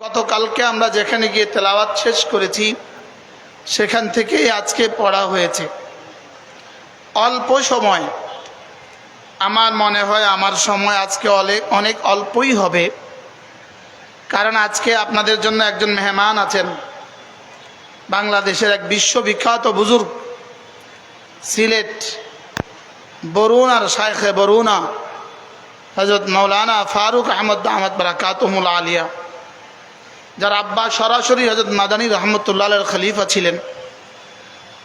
গতকালকে আমরা যেখানে গিয়ে তেলাওয়াত শেষ করেছি সেখান থেকেই আজকে পড়া হয়েছে। অল্প সময়, আমার মনে হয় আমার সময় আজকে অনেক অল্পই হবে, কারণ আজকে আপনাদের জন্য একজন মেহমান আছেন, বাংলাদেশের এক বিশ্ববিখ্যাত বুজুর্গ, সিলেট বরুণার শায়েখে বরুণা হযরত মাওলানা ফারুক আহমদ দামাত বারাকাতুহুল আলিয়া, যার আব্বা সরাসরি হযরত মাদানী রহমতুল্লাহ আলাইহির খলিফা ছিলেন।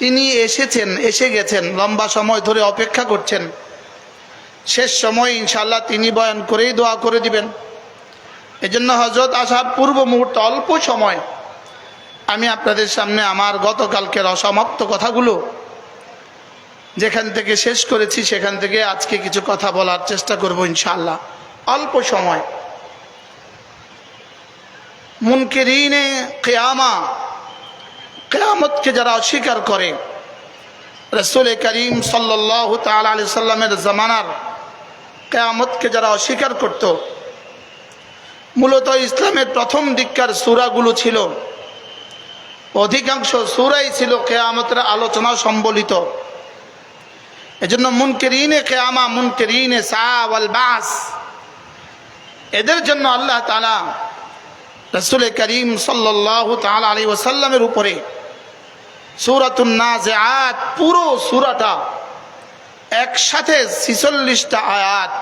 তিনি এসে গেছেন, লম্বা সময় ধরে অপেক্ষা করছেন। শেষ সময় ইনশাআল্লাহ তিনি বয়ান করেই দোয়া করে দিবেন। এজন্য হযরত আসার পূর্ব মুহূর্তে অল্প সময় আমি আপনাদের সামনে আমার গতকালকের অসমাপ্ত কথাগুলো যেখান থেকে শেষ করেছি সেখান থেকে আজকে কিছু কথা বলার চেষ্টা করব ইনশাআল্লাহ। অল্প সময়। মুনকিরিনে কিয়ামা, কিয়ামতকে যারা অস্বীকার করে, রাসূল করিম সাল্লাল্লাহু তাআলা আলাইহি সাল্লামের জামানার কিয়ামতকে যারা অস্বীকার করত, মূলত ইসলামের প্রথম দিককার সূরাগুলো ছিল, অধিকাংশ সূরাই ছিল কিয়ামতের আলোচনা সম্বলিত। এজন্য মুনকিরিনে কিয়ামা, মুনকিরিনে সাআ ওয়াল বাস, এদের জন্য আল্লাহ তাআলা রাসূল করিম সাল্লাল্লাহু তাআলা আলাইহি ওয়াসাল্লামের উপরে সূরাতুন নাজিআত, পুরো সূরাটা একসাথে 46টা আয়াত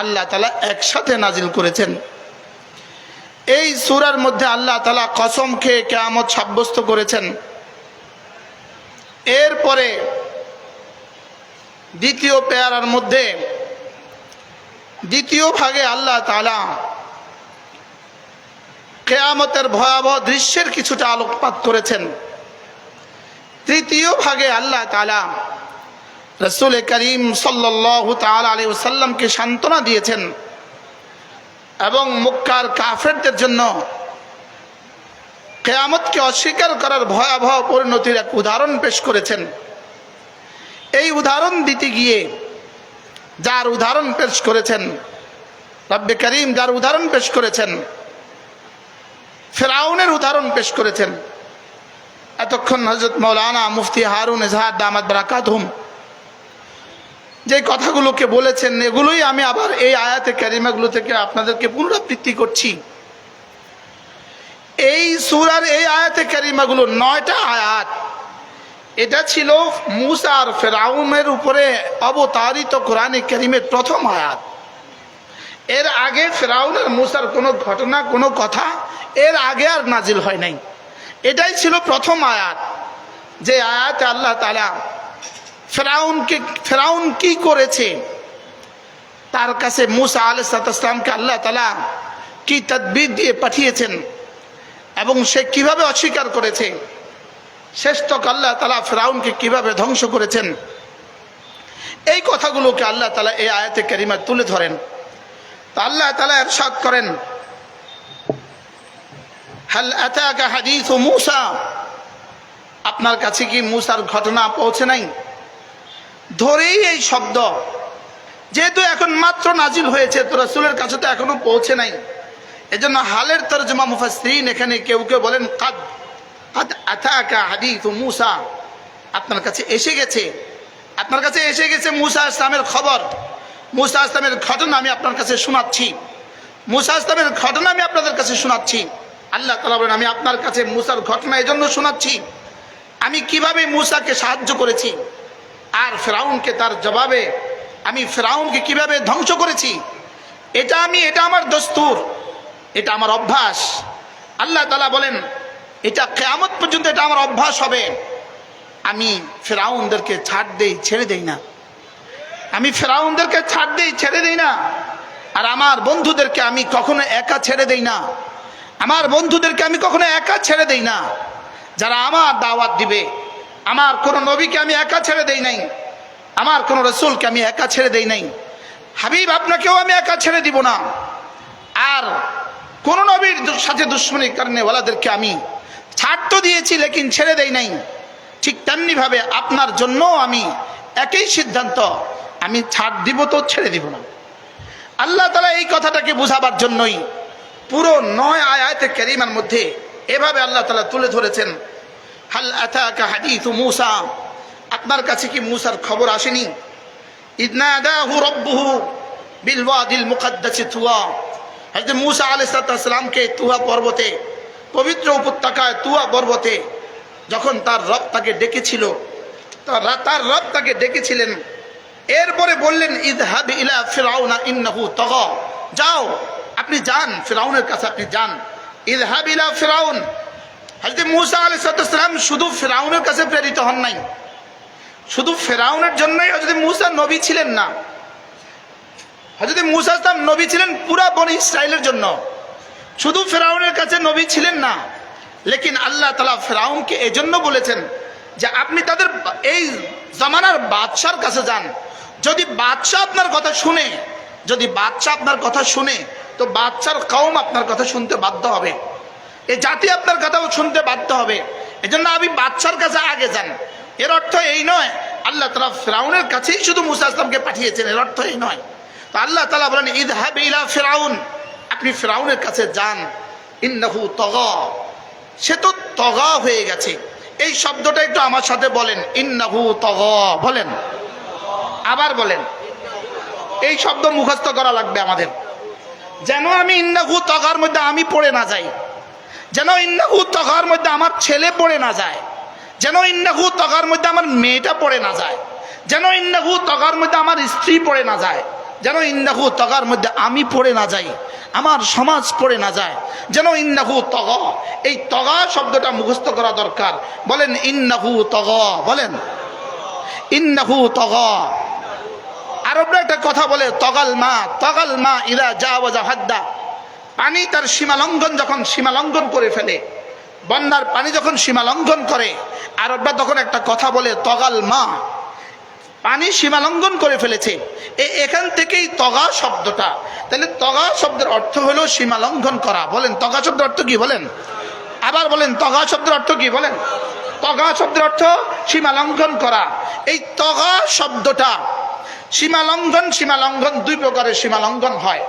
আল্লাহ তাআলা একসাথে নাজিল করেছেন। এই সূরার মধ্যে আল্লাহ তাআলা কসম খেয়ে কিয়ামত সাব্যস্ত করেছেন। এরপরে দ্বিতীয় পেয়ারার মধ্যে দ্বিতীয় ভাগে আল্লাহ তাআলা কিয়ামতের ভয়াবহ দৃশ্যের কিছুটা আলোকপাত করেছেন। তৃতীয় ভাগে আল্লাহ তাআলা রাসূল করিম সাল্লাল্লাহু তাআলা আলাইহি ওয়াসাল্লামকে সান্ত্বনা দিয়েছেন এবং মক্কার কাফেরদের জন্য কিয়ামতকে অস্বীকার করার ভয়াবহ পরিণতির এক উদাহরণ পেশ করেছেন। এই উদাহরণ দিতে গিয়ে যার উদাহরণ পেশ করেছেন রব্বে করিম, যার উদাহরণ পেশ করেছেন, ফেরাউনের উদাহরণ পেশ করেছেন। এতক্ষণ হযরত মাওলানা মুফতি হারুন ইজহার দামাত বারাকাতুহুম যে কথাগুলোকে বলেছেন, এগুলোই আমি আবার এই আয়াতে কারিমাগুলো থেকে আপনাদেরকে পুনরাবৃত্তি করছি। এই সূরার এই আয়াতে কারিমাগুলো 9টা আয়াত, এটা ছিল মুসা আর ফেরাউনের উপরে অবতারিত কোরআনে কারিমের প্রথম আয়াত। এর আগে ফেরাউনের মুসার কোনো ঘটনা, কোনো কথা এর আগে আর নাজিল হয় নাই। এটাই ছিল প্রথম আয়াত, যে আয়াতে আল্লাহ তাআলা ফেরাউন কি করেছে, তার কাছে মুসা আলাইহিস সালামকে আল্লাহ তাআলা কি তাদবির দিয়ে পাঠিয়েছেন এবং সে কিভাবে অস্বীকার করেছে, শেষ তক আল্লাহ তাআলা ফেরাউনকে কিভাবে ধ্বংস করেছেন, এই কথাগুলোকে আল্লাহ তাআলা এই আয়াতে কারিমায় তুলে ধরেন। তা আল্লাহ তাআলা ইরশাদ করেন, হাল আতাকা হাদিসু মুসা, আপনার কাছে কি মুসার ঘটনা পৌঁছে নাই? ধরেই এই শব্দ, যেহেতু এখন মাত্র নাজিল হয়েছে, তো রাসূলের কাছে তো এখনো পৌঁছে নাই, এজন্য হালের তরজমা মুফাসসিরিন এখানে কেউ কেউ বলেন কাদ আতাকা হাদিসু মুসা, আপনার কাছে এসে গেছে, আপনার কাছে এসে গেছে মুসা ইসলামের খবর, মুসা ইসলামের ঘটনা আমি আপনার কাছে শোনাচ্ছি, মুসা ইসলামের ঘটনা আমি আপনাদের কাছে শোনাচ্ছি। আল্লাহ তাআলা বলেন, আমি আপনার কাছে মুসার ঘটনা এজন্য শোনাচ্ছি, আমি কিভাবে মুসাকে সাহায্য করেছি, আর ফেরাউনকে তার জবাবে আমি ফেরাউনকে কিভাবে ধ্বংস করেছি, এটা আমার দস্তুর, এটা আমার অভ্যাস। আল্লাহ তাআলা বলেন, এটা কিয়ামত পর্যন্ত এটা আমার অভ্যাস হবে। আমি ফেরাউনদেরকে ছেড়ে দেই না, আমি ফেরাউনদেরকে ছেড়ে দেই না, আর আমার বন্ধুদেরকে আমি কখনো একা ছেড়ে দেই না, আমার বন্ধুদেরকে আমি কখনো একা ছেড়ে দেই না। যারা আমার দাওয়াত দিবে, আমার কোন নবীকে আমি একা ছেড়ে দেই নাই, আমার কোন রাসূলকে আমি একা ছেড়ে দেই নাই। হাবিব, আপনাকেও আমি একা ছেড়ে দিব না। আর কোন নবীর সাথে দুশমনী কারণেওয়ালাদেরকে আমি ছাড় তো দিয়েছি, লেকিন ছেড়ে দেই নাই। ঠিক তেমনি ভাবে আপনার জন্য আমি একই সিদ্ধান্ত, আমি ছাড় দিব তো ছেড়ে দিব না। আল্লাহ তাআলা এই কথাটাকে বোঝাবার জন্যই পুরো 9 আয়াতে কারিমার মধ্যে এভাবে আল্লাহ তাআলা তুলে ধরেছেন, হাল আতাকা হাদিসু মূসা, আপনার কাছে কি মূসার খবর আসেনি? ইয নাদাহু রাব্বুহু বিল ওয়াদিল মুকদ্দাসি তুয়া, হযরত মূসা আলাইহিস সালামকে তুয়া পর্বতে, পবিত্র উপত্যকায় তুয়া পর্বতে যখন তার রব তাকে ডেকেছিল, তার রব তাকে ডেকেছিলেন, এরপরে বললেন ইযহাব ইলা ফিরআউনা ইন্নাহু তাগা, যাও আপনি যান ফিরআউনের কাছে, আপনি যান। ইযহাব ইলা ফিরআউন, হযরত মূসা আলাইহিস সালাম শুধু ফিরআউনের কাছে প্রেরিত হন নাই, শুধু ফিরআউনের জন্যই হযরত মূসা নবী ছিলেন না, হযরত মূসা সাল্লাম নবী ছিলেন পুরা বনি ইসরাইলের জন্য। শুধু ফিরআউনের কাছে নবী ছিলেন না, লেকিন আল্লাহ তাআলা ফিরআউনকে এজন্য বলেছেন যে আপনি তাদের এই জামানার বাদশার কাছে যান, যদি বাদশা আপনার কথা শুনে, যদি বাদশা আপনার কথা শুনে তো বাদশার কওম আপনার কথা শুনতে বাধ্য হবে, এই জাতি আপনার কথা শুনতে বাধ্য হবে। এজন্য আপনি বাদশার কাছে আগে যান। এর অর্থ এই নয় আল্লাহ তাআলা ফিরআউনের কাছেই শুধু মূসা আসলামকে পাঠিয়েছেন, এর অর্থ এই নয়। তো আল্লাহ তাআলা বলেন ইযহাব ইলা ফিরআউন, আপনি ফিরআউনের কাছে যান, ইন্নাহু তাগা, সে তো তগা হয়ে গেছে। এই শব্দটা একটু আমার সাথে বলেন, ইন্নাহু তাগা বলেন, আবার বলেন। এই শব্দ মুখস্থ করা লাগবে আমাদের, যেন আমি ইন্নাহু তাগার মধ্যে আমি পড়ে না যাই, যেন ইন্নাহু তাগার মধ্যে আমার ছেলে পড়ে না যায়, যেন ইন্নাহু তাগার মধ্যে আমার মেয়েটা পড়ে না যায়, যেন ইন্নাহু তাগার মধ্যে আমার স্ত্রী পড়ে না যায়, যেন ইন্নাহু তাগার মধ্যে আমি পড়ে না যাই, আমার সমাজ পড়ে না যায়, যেন ইন্নাহু তাগা, এই তাগা শব্দটা মুখস্থ করা দরকার। বলেন ইন্নাহু তাগা, বলেন ইন্নাহু তাগা। আরবরা একটা কথা বলে তাগাল মা ইলা জাওয়াজা হাদ্দা, পানি তার সীমালঙ্ঘন যখন সীমালঙ্ঘন করে ফেলে, বন্যার পানি যখন সীমালঙ্ঘন করে, আরবরা তখন একটা কথা বলে তাগাল মা, পানি সীমালঙ্ঘন করে ফেলেছে। এখান থেকেই তগা শব্দটা। তাহলে তগা শব্দের অর্থ হলো সীমালঙ্ঘন করা। বলেন তগা শব্দের অর্থ কি? বলেন আবার বলেন, তগা শব্দের অর্থ কি? বলেন তগা শব্দের অর্থ সীমালঙ্ঘন করা। এই তগা শব্দটা সীমালঙ্ঘন দুই প্রকারের সীমালঙ্ঘন হয়।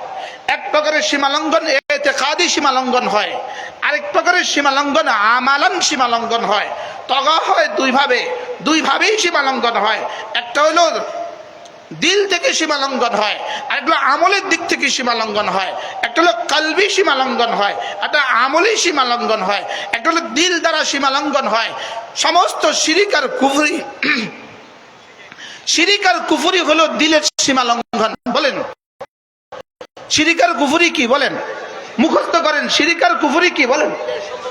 এক প্রকারের সীমালঙ্ঘন ইতিকাদি সীমালঙ্ঘন হয়, আরেক প্রকারের সীমালঙ্ঘন আমালান সীমালঙ্ঘন হয়। তগা হয় দুইভাবেই সীমালঙ্ঘন হয়। একটা হলো দিল থেকে সীমালঙ্ঘন হয়, আরেকটা আমলের দিক থেকে সীমালঙ্ঘন হয়। একটা হলো কলবি সীমালঙ্ঘন হয়, একটা আমলি সীমালঙ্ঘন হয়, একটা হলো দিল দ্বারা সীমালঙ্ঘন হয়। সমস্ত শিরিক আর কুফরি হলো দিলের সীমালঙ্ঘন। বলেন শিরিক আর কুফরি কি? বলেন মুখস্থ করেন, শিরিক আর কুফরি কি? বলেন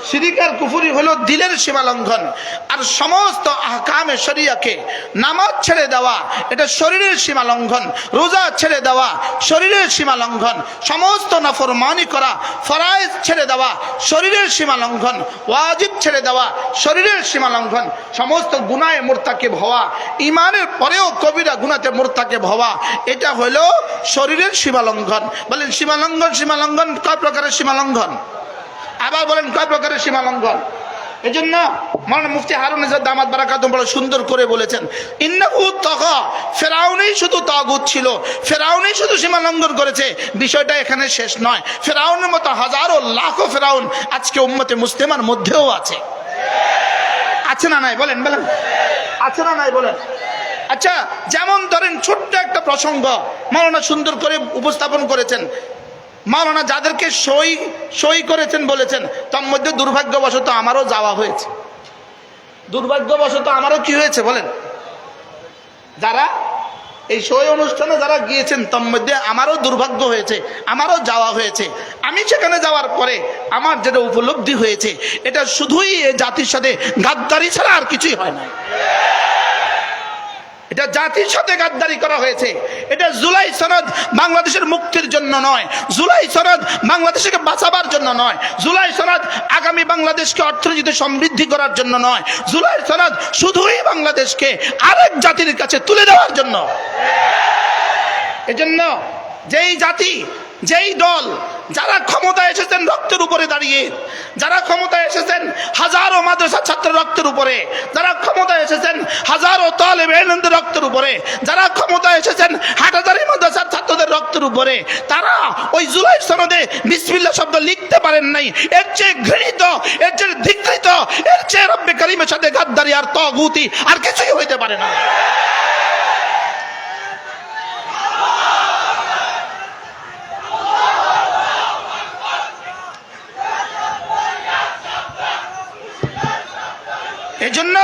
শিরিক আর কুফরি হলো দিলের সীমালঙ্ঘন। আর সমস্ত আহকামে শরিয়াকে, নামাজ ছেড়ে দেওয়া এটা শরীরের সীমালঙ্ঘন, রোজা ছেড়ে দেওয়া শরীরের সীমালঙ্ঘন, সমস্ত নাফরমানি করা, ফরায়েজ ছেড়ে দেওয়া শরীরের সীমালঙ্ঘন, ওয়াজিব ছেড়ে দেওয়া শরীরের সীমালঙ্ঘন, সমস্ত গুনাহে মুরতাকিব হওয়া, ইমানের পরেও কবিরা গুনাতে মুরতাকিব হওয়া, এটা হলো শরীরের সীমালঙ্ঘন। বলেন সীমালঙ্ঘন কয় প্রকারের সীমালঙ্ঘন? আবার বলেন কয় প্রকারের সীমালঙ্ঘন? এই জন্য মাওলানা মুফতি হারুন ইজাদ দামাত বারাকাতুহু বড় সুন্দর করে বলেছেন, ইন্নাহু তাগা, ফিরআউনই শুধু তাগুত ছিল, ফিরআউনই শুধু সীমালঙ্ঘন করেছে। বিষয়টা এখানে শেষ নয়। ফিরআউনের মতো হাজারো লাখো ফিরআউন আজকে উম্মতে মুসলিমার মধ্যেও আছে। আছে না নাই? বলেন বলেন আছে না নাই? বলেন। আচ্ছা, যেমন ধরেন ছোট্ট একটা প্রসঙ্গ মাওলানা সুন্দর করে উপস্থাপন করেছেন। মাওলানা যাদেরকে সই করেছেন বলেছেন, তার মধ্যে দুর্ভাগ্যবশত আমারও যাওয়া হয়েছে। দুর্ভাগ্যবশত আমারও কি হয়েছে? বলেন যারা এই সই অনুষ্ঠানে যারা গিয়েছেন তার মধ্যে আমারও দুর্ভাগ্য হয়েছে, আমারও যাওয়া হয়েছে। আমি সেখানে যাওয়ার পরে আমার যেটা উপলব্ধি হয়েছে, এটা শুধুই এই জাতির সাথে গাদ্দারি ছাড়া আর কিছুই হয় না। এটা জাতির সাথে গাদ্দারি করা হয়েছে। এটা জুলাই সনদ বাংলাদেশের মুক্তির জন্য নয়, জুলাই সনদ বাংলাদেশকে বাঁচাবার জন্য নয়, জুলাই সনদ আগামী বাংলাদেশকে অর্থনীতিতে সমৃদ্ধি করার জন্য নয়, জুলাই সনদ শুধুই বাংলাদেশকে আরেক জাতির কাছে তুলে দেওয়ার জন্য। এজন্য যেই জাতি যেই দল যারা ক্ষমতায় এসেছেন রক্তের উপরে দাঁড়িয়ে, যারা ক্ষমতায় এসেছেন হাজারো মাদ্রাসা ছাত্রের রক্তের উপরে, যারা ক্ষমতায় এসেছেন হাজারো তালেবে ইলমের রক্তের উপরে, যারা ক্ষমতায় এসেছেন হাটহাজারী মাদ্রাসার ছাত্রদের রক্তের উপরে, তারা ওই জুলাই সনদে বিসমিল্লাহ শব্দ লিখতে পারেন নাই। এর চেয়ে ঘৃণিত, এর চেয়ে ধিক্কৃত, এর চেয়ে রব্বে কারীমের সাথে গাদ্দারি আর তাগুতি আর কিছুই হইতে পারে না। এই জন্য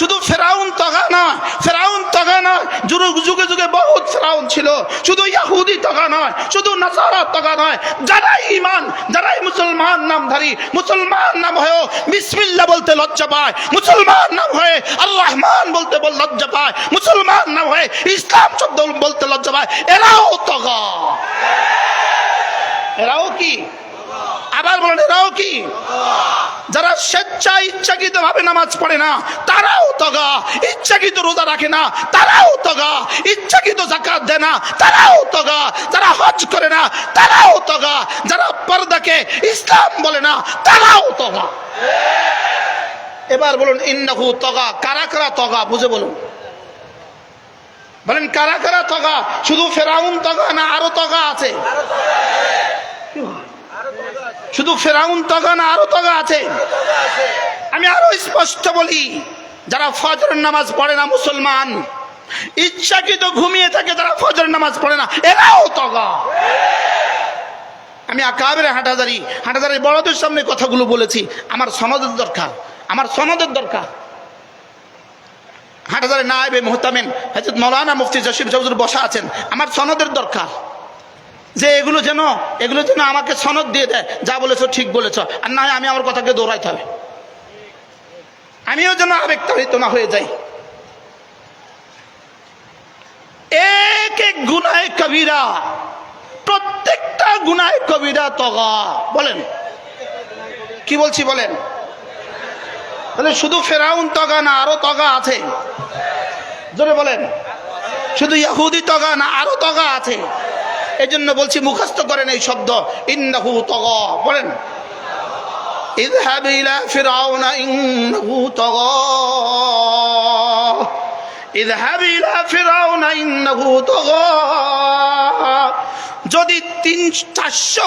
শুধু ফেরাউন তগা নয়, ফেরাউন তগা নয়, যুগে যুগে বহুত ফেরাউন ছিল। শুধু ইহুদি তগা নয়, শুধু নাসারা তগা নয়, যারাই ঈমান, যারাই মুসলমান নামধারী, মুসলমান নাম হয়েও বিসমিল্লাহ বলতে লজ্জা পায়, মুসলমান নাম হয়ে আর রহমান বলতে লজ্জা পায়, মুসলমান নাম হয়ে ইসলাম শব্দ বলতে লজ্জা পায়, এরাও তগা। এরাও কি? আবার বলেন, এরাও কি? যারা স্বেচ্ছায় ইচ্ছাকৃত ভাবে নামাজ পড়ে না তারাও তগা, ইচ্ছাকৃত রোজা রাখে না তারাও তগা, ইচ্ছাকৃত যাকাত দেয় না তারাও তগা, যারা হজ করে না তারাও তগা, যারা পর্দাকে ইসলাম বলে না তারাও তগা। এবার বলুন ইন্নাহু তগা, কারা কারা তগা বুঝে বলুন, বলেন কারা কারা তগা? শুধু ফেরাউন তগা না আরো তগা আছে? শুধু ফেরাউন তগা না আরো তগা আছে? আমি আরো স্পষ্ট বলি, যারা ফজরের নামাজ পড়ে না মুসলমান, ইচ্ছাকৃত ঘুমিয়ে থাকে, যারা ফজরের নামাজ পড়ে না এরাও তগা। আমি আকাবের হাটহাজারী বড়দের সামনে কথাগুলো বলেছি। আমার সনদের দরকার, আমার সনদের দরকার। হাটহাজারী নায়েবে মুহতামিম হযরত মাওলানা মুফতি জসিম চৌধুরী বসা আছেন, আমার সনদের দরকার, যে এগুলো যেন আমাকে সনদ দিয়ে দেয়, যা বলেছো ঠিক বলেছো, আর না হয় আমি আমার কথাকে দৌড়াইতে হবে, আমিও যেন আবেগতাড়িত না হয়ে যাই। এক এক গুনাহে কবিরা, প্রত্যেকটা গুনাহে কবিরা তগা। বলেন কি বলছি বলেন? তাহলে শুধু ফেরাউন তগা না আরো তগা আছে? জোরে বলেন, শুধু ইহুদি তগা না আরো তগা আছে? এই জন্য বলছি মুখস্থ করেন এই শব্দ, ইন্নাহু তগা। বলেন ইযহাব ইলা ফিরআউনা ইন্নাহু তগা, ইযহাব ইলা ফিরআউনা ইন্নাহু তগা। যদি 400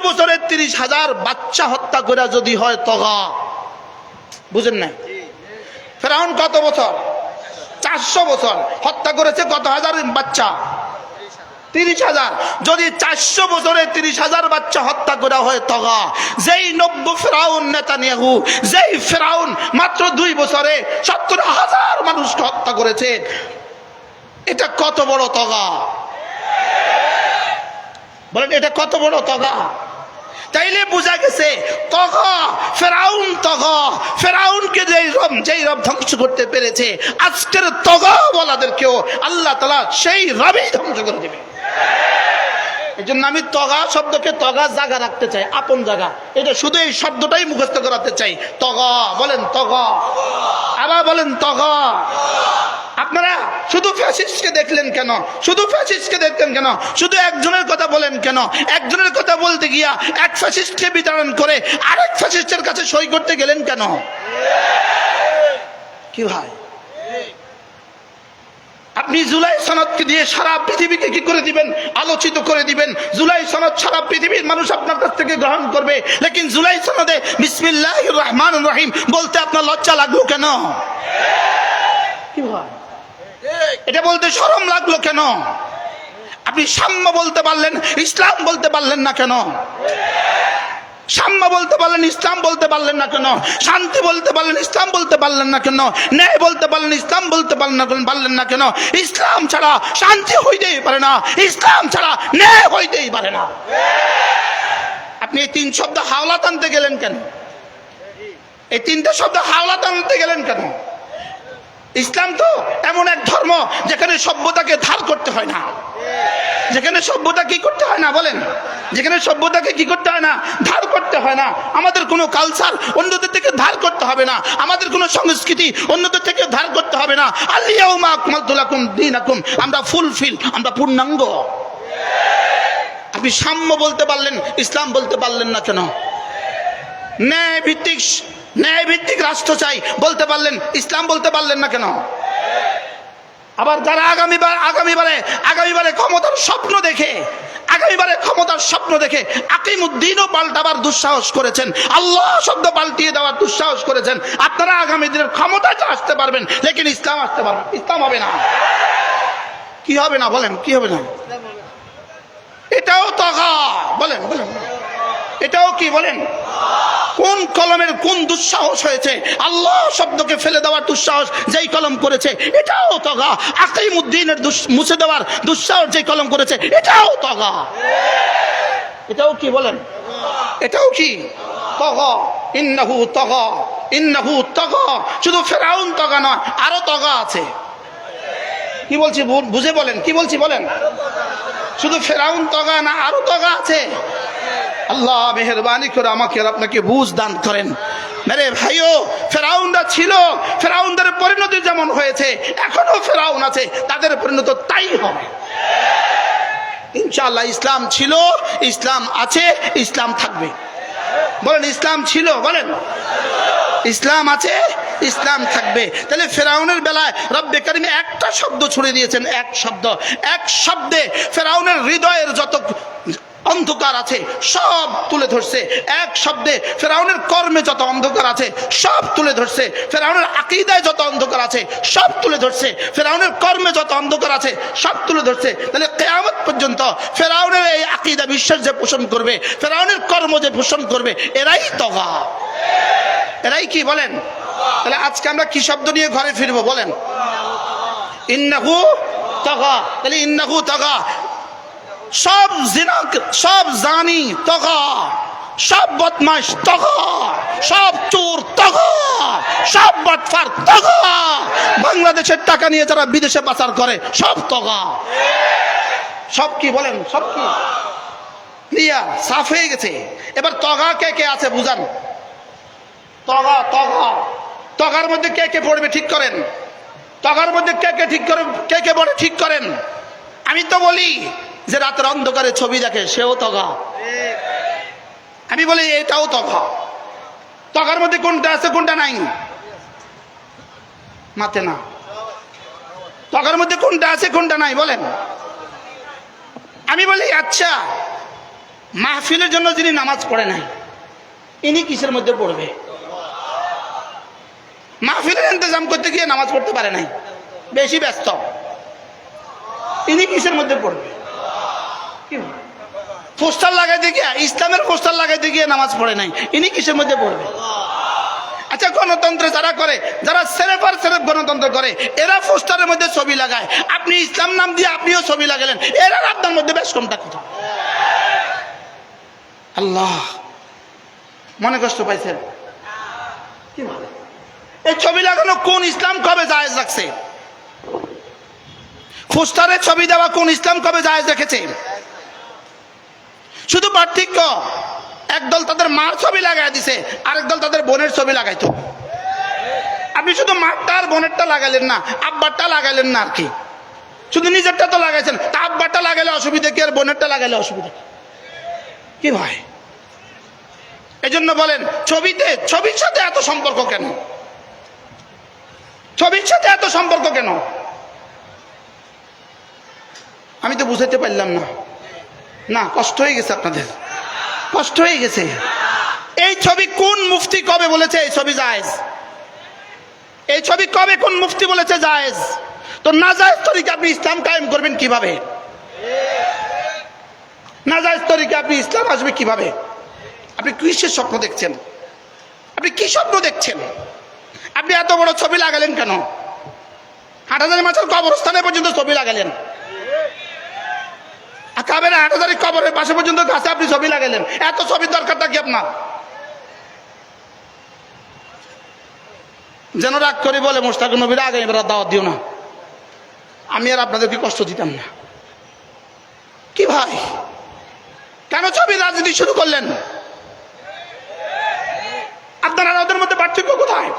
বছরে 30,000 বাচ্চা হত্যা করে যদি হয় তগা, বুঝেন না? ফেরাউন কত বছর? 400 বছর হত্যা করেছে কত হাজার বাচ্চা? 30,000। যদি 400 বছরে 30,000 বাচ্চা হত্যা করা হয় তগা। যেই নব্য ফেরাউন নেতানিয়াহু, যেই ফেরাউন মাত্র 2 বছরে 70,000 মানুষকে হত্যা করেছে, এটা কত বড় তগা? বলেন এটা কত বড় তগা? তাইলে বোঝা গেছে তগা ফেরাউন, তগা ফেরাউনকে যেই রব ধ্বংস করতে পেরেছে, আজকের তগা বলাদেরকেও আল্লাহ তাআলা সেই রবই ধ্বংস করে দেবে। এই জন্য আমি তগা শব্দকে তগা জায়গা রাখতে চাই, আপন জায়গা। এটা শুধু এই শব্দটাই মুখস্থ করাতে চাই, তগা। বলেন তগা, আবার বলেন তগা। আপনারা শুধু ফ্যাসিস্টকে দেখলেন কেন? শুধু ফ্যাসিস্টকে দেখলেন কেন? শুধু একজনের কথা বলেন কেন? একজনের কথা বলতে গিয়া এক ফ্যাসিস্টকে বিতরণ করে আরেক ফ্যাসিস্টের কাছে সই করতে গেলেন কেন? কি ভাই, আপনি জুলাই সনদকে দিয়ে সারা পৃথিবীকে কি করে দিবেন? আলোচিত করে দিবেন। জুলাই সনদ সারা পৃথিবীর মানুষ আপনার কাছ থেকে গ্রহণ করবে, লেকিন জুলাই সনদে বিসমিল্লাহির রহমানির রহিম বলতে আপনার লজ্জা লাগলো কেন? কি ভাই, এটা বলতে শরম লাগলো কেন? আপনি সাম্য বলতে পারলেন, ইসলাম বলতে পারলেন না কেন? সাম্য বলতে পারলেন, ইসলাম বলতে পারলেন না কেন? শান্তি বলতে পারলেন, ইসলাম বলতে পারলেন না কেন? ন্যায় বলতে পারলেন, ইসলাম বলতে পারলেন না কেন? ইসলাম ছাড়া শান্তি হইতেই পারে না, ইসলাম ছাড়া ন্যায় হইতেই পারে না। আপনি এই 3 শব্দ হাওলাত আনতে গেলেন কেন? এই 3টে শব্দ হাওলাত আনতে গেলেন কেন? ইসলাম তো এমন এক ধর্ম যেখানে সভ্যতাকে ধার করতে হয় না, যেখানে সভ্যতা কি করতে হয় না? বলেন, যেখানে সভ্যতাকে কি করতে হয় না? ধার করতে হয় না। আমাদের কোনো কালচার অন্যদের থেকে ধার করতে হবে না, আমাদের কোনো সংস্কৃতি অন্যদের থেকে ধার করতে হবে না। আল-ইয়াউমা আকমালতু লাকুম দীনাকুম, আমরা ফুলফিল, আমরা পূর্ণাঙ্গ। আপনি সাম্য বলতে পারলেন, ইসলাম বলতে পারলেন না কেন? ন্যায় ভিত্তিক রাষ্ট্র চাই বলতে পারলেন, ইসলাম বলতে পারলেন না কেন? আবার যারা আগামীবারে ক্ষমতার স্বপ্ন দেখে আকিমুদ্দিনও পাল্টাবার দুঃসাহস করেছেন, আল্লাহ শব্দ পাল্টিয়ে দেওয়ার দুঃসাহস করেছেন। আপনারা আগামী দিনের ক্ষমতায় আসতে পারবেন, লেকিন ইসলাম আসতে পারবেন, ইসলাম হবে না। কি হবে না বলেন? কি হবে না? এটাও তগা। বলেন এটাও কি বলেন? কোন কলমের কোন দুঃসাহস হয়েছে? আল্লাহ শব্দকে ফেলে দেওয়ার দুঃসাহস যেই কলম করেছে এটাও তগা। আকিমুদ্দিনের মুছে দেওয়ার দুঃসাহস যেই কলম করেছে এটাও তগা। এটাও কি বলেন? এটাও কি তগা? ইন্নাহু তগা। শুধু ফেরাউন তগা নয়, আরো তগা আছে। কি বলছি বুঝে বলেন? কি বলছি বলেন? শুধু ফেরাউন তগা না, আরো তগা আছে। আল্লাহ মেহেরবানি করে আমাকে আর আপনাকে বুঝ দান করেন। মেরে ভাইও, ফেরাউনরা ছিল, ফেরাউনদের পরিণতি যেমন হয়েছে এখনো ফেরাউন আছে, তাদের পরিণতি তাই হবে ইনশাআল্লাহ। ইসলাম ছিল, ইসলাম আছে, ইসলাম থাকবে। বলেন ইসলাম ছিল, বলেন ইসলাম আছে, ইসলাম থাকবে। তাহলে ফেরাউনের বেলায় রব্বে কারীম একটা শব্দ ছুড়ে দিয়েছেন, এক শব্দে ফেরাউনের হৃদয়ের যত অন্ধকার আছে সব তুলে ধরছে। এক শব্দে ফেরাউনের কর্মে যত অন্ধকার আছে সব তুলে ধরছে। ফেরাউনের আকীদায় যত অন্ধকার আছে সব তুলে ধরছে। ফেরাউনের কর্মে যত অন্ধকার আছে সব তুলে ধরছে। তাহলে কিয়ামত পর্যন্ত ফেরাউনের এই আকীদা বিশ্বাস যে পোষণ করবে, ফেরাউনের কর্ম যে পোষণ করবে, এরাই তগা, এরাই কি বলেন? তাহলে আজকে আমরা কি শব্দ নিয়ে ঘরে ফিরবো বলেন? ইন্নাহু তগা। তাহলে ইন্নাহু তগা, সব জানি তগা, সব বদমাশ তগা, সব চোর তগা, সব বাটফার তগা, বাংলাদেশের টাকা নিয়ে যারা বিদেশে পাচার করে সব তগা। সব কি বলেন? সব কি ক্লিয়ার, সাফ হয়ে গেছে। এবার তগা কে কে আছে বুঝান। তগার মধ্যে কে কে পড়বে ঠিক করেন। তগার মধ্যে কে কে পড়ে ঠিক করেন। আমি তো বলি যে রাতের অন্ধকারে ছবি দেখে সেও তগা। আমি বলি এটাও তগা। তগার মধ্যে কোনটা আছে কোনটা নাই মাতে না। তগার মধ্যে কোনটা আছে কোনটা নাই বলেন। আমি বলি আচ্ছা, মাহফিলের জন্য যিনি নামাজ পড়ে নাই ইনি কিসের মধ্যে পড়বে? মাহফিলের ইন্তজাম করতে গিয়ে নামাজ পড়তে পারে নাই, বেশি ব্যস্ত, ইনি কিসের মধ্যে পড়বে? পোস্টার লাগাইতে গিয়ে, ইসলামের পোস্টার লাগাইতে গিয়ে নামাজ পড়ে নাই, ইনি কিসের মধ্যে পড়বে? আচ্ছা, গণতন্ত্র যারা করে, যারা সেরেফ গণতন্ত্র করে, এরা পোস্টারের মধ্যে ছবি লাগায়, আপনি ইসলাম নাম দিয়ে আপনিও ছবি লাগালেন, এরা আপনার মধ্যে বেশ কমটা কোথাও? আল্লাহ, মনে কষ্ট পাইছেন? কি বলে এই ছবি লাগানো কোন ইসলাম কবে জায়েজ রাখছে? পোস্টারে ছবি দেওয়া কোন ইসলাম কবে জায়েজ রেখেছে? শুধু পার্থক্য, একদল তাদের মার ছবি লাগাই দিছে, আরেক দল তাদের বোনের ছবি লাগাইতো। আপনি শুধু মারটা আর বোনেরটা লাগাইলেন না, আব্বারটা লাগাইলেন না আর কি, শুধু নিজেরটা তো লাগাইছেন। তা আব্বারটা লাগাইলে অসুবিধা কি আর বোনেরটা লাগাইলে অসুবিধা কি ভাই? এই জন্য বলেন ছবির সাথে এত সম্পর্ক কেন? ছবির সাথে এত সম্পর্ক কেন? আমি তো বুঝাইতে পারলাম না, কষ্ট হয়ে গেছে আপনাদের, কষ্ট হয়ে গেছে। এই ছবি কোন মুফতি কবে বলেছে এই ছবি জায়েজ? এই ছবি কবে কোন মুফতি বলেছে জায়েজ? তো নাজায়েজ তরিকে আপনি ইসলাম কায়েম করবেন কিভাবে? নাজায়েজ তরিকে আপনি ইসলাম আসবে কিভাবে? আপনি কিসের স্বপ্ন দেখছেন? আপনি কি স্বপ্ন দেখছেন? আপনি এত বড় ছবি লাগালেন কেন? হাটহাজারী মাছের কবরস্থানে পর্যন্ত ছবি লাগালেন, কাবের হাটহাজারী কবরের পাশে পর্যন্ত গাছে আপনি ছবি লাগালেন, এত ছবির দরকারটা কি আপনার? যেন রাগ করে বলে মোশতাক নবীর আগে এবার দাওয়াত দিও না, আমি আর আপনাদেরকে কষ্ট দিতাম না। কি ভাই, কেন ছবি রাজনীতি শুরু করলেন? আপনারা ওদের মধ্যে পার্থক্য কোথায়?